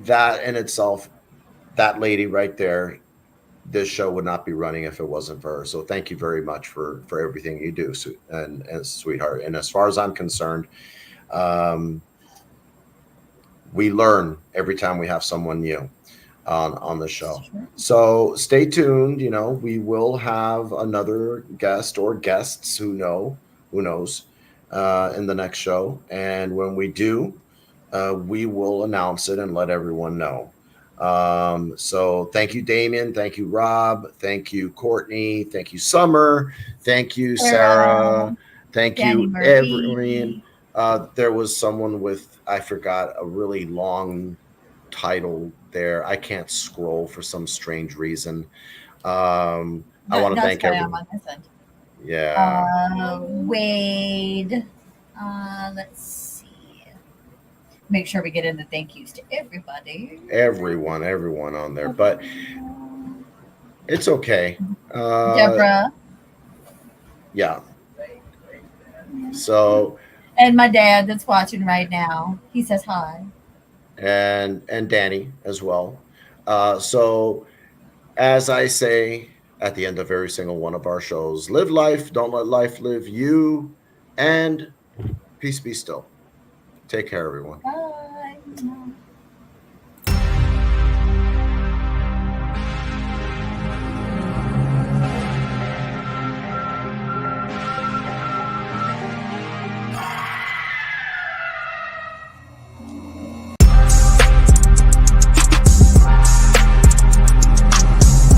that in itself, that lady right there, this show would not be running if it wasn't for her. So thank you very much for everything you do, and sweetheart. And as far as I'm concerned, we learn every time we have someone new on the show. So stay tuned. We will have another guest or guests who knows in the next show. And when we do, we will announce it and let everyone know. So thank you, Damien. Thank you, Rob. Thank you, Courtney. Thank you, Summer. Thank you, Sarah. Thank Danny you, everyone. There was someone with, I forgot, a really long title there. I can't scroll for some strange reason. I want to thank everyone. Yeah. Wade. Let's see. Make sure we get in the thank yous to everybody. Everyone on there, but it's okay. Deborah. Yeah. So. And my dad that's watching right now. He says hi. And Danny as well. So as I say at the end of every single one of our shows, live life, don't let life live you, and peace be still. Take care, everyone. Bye.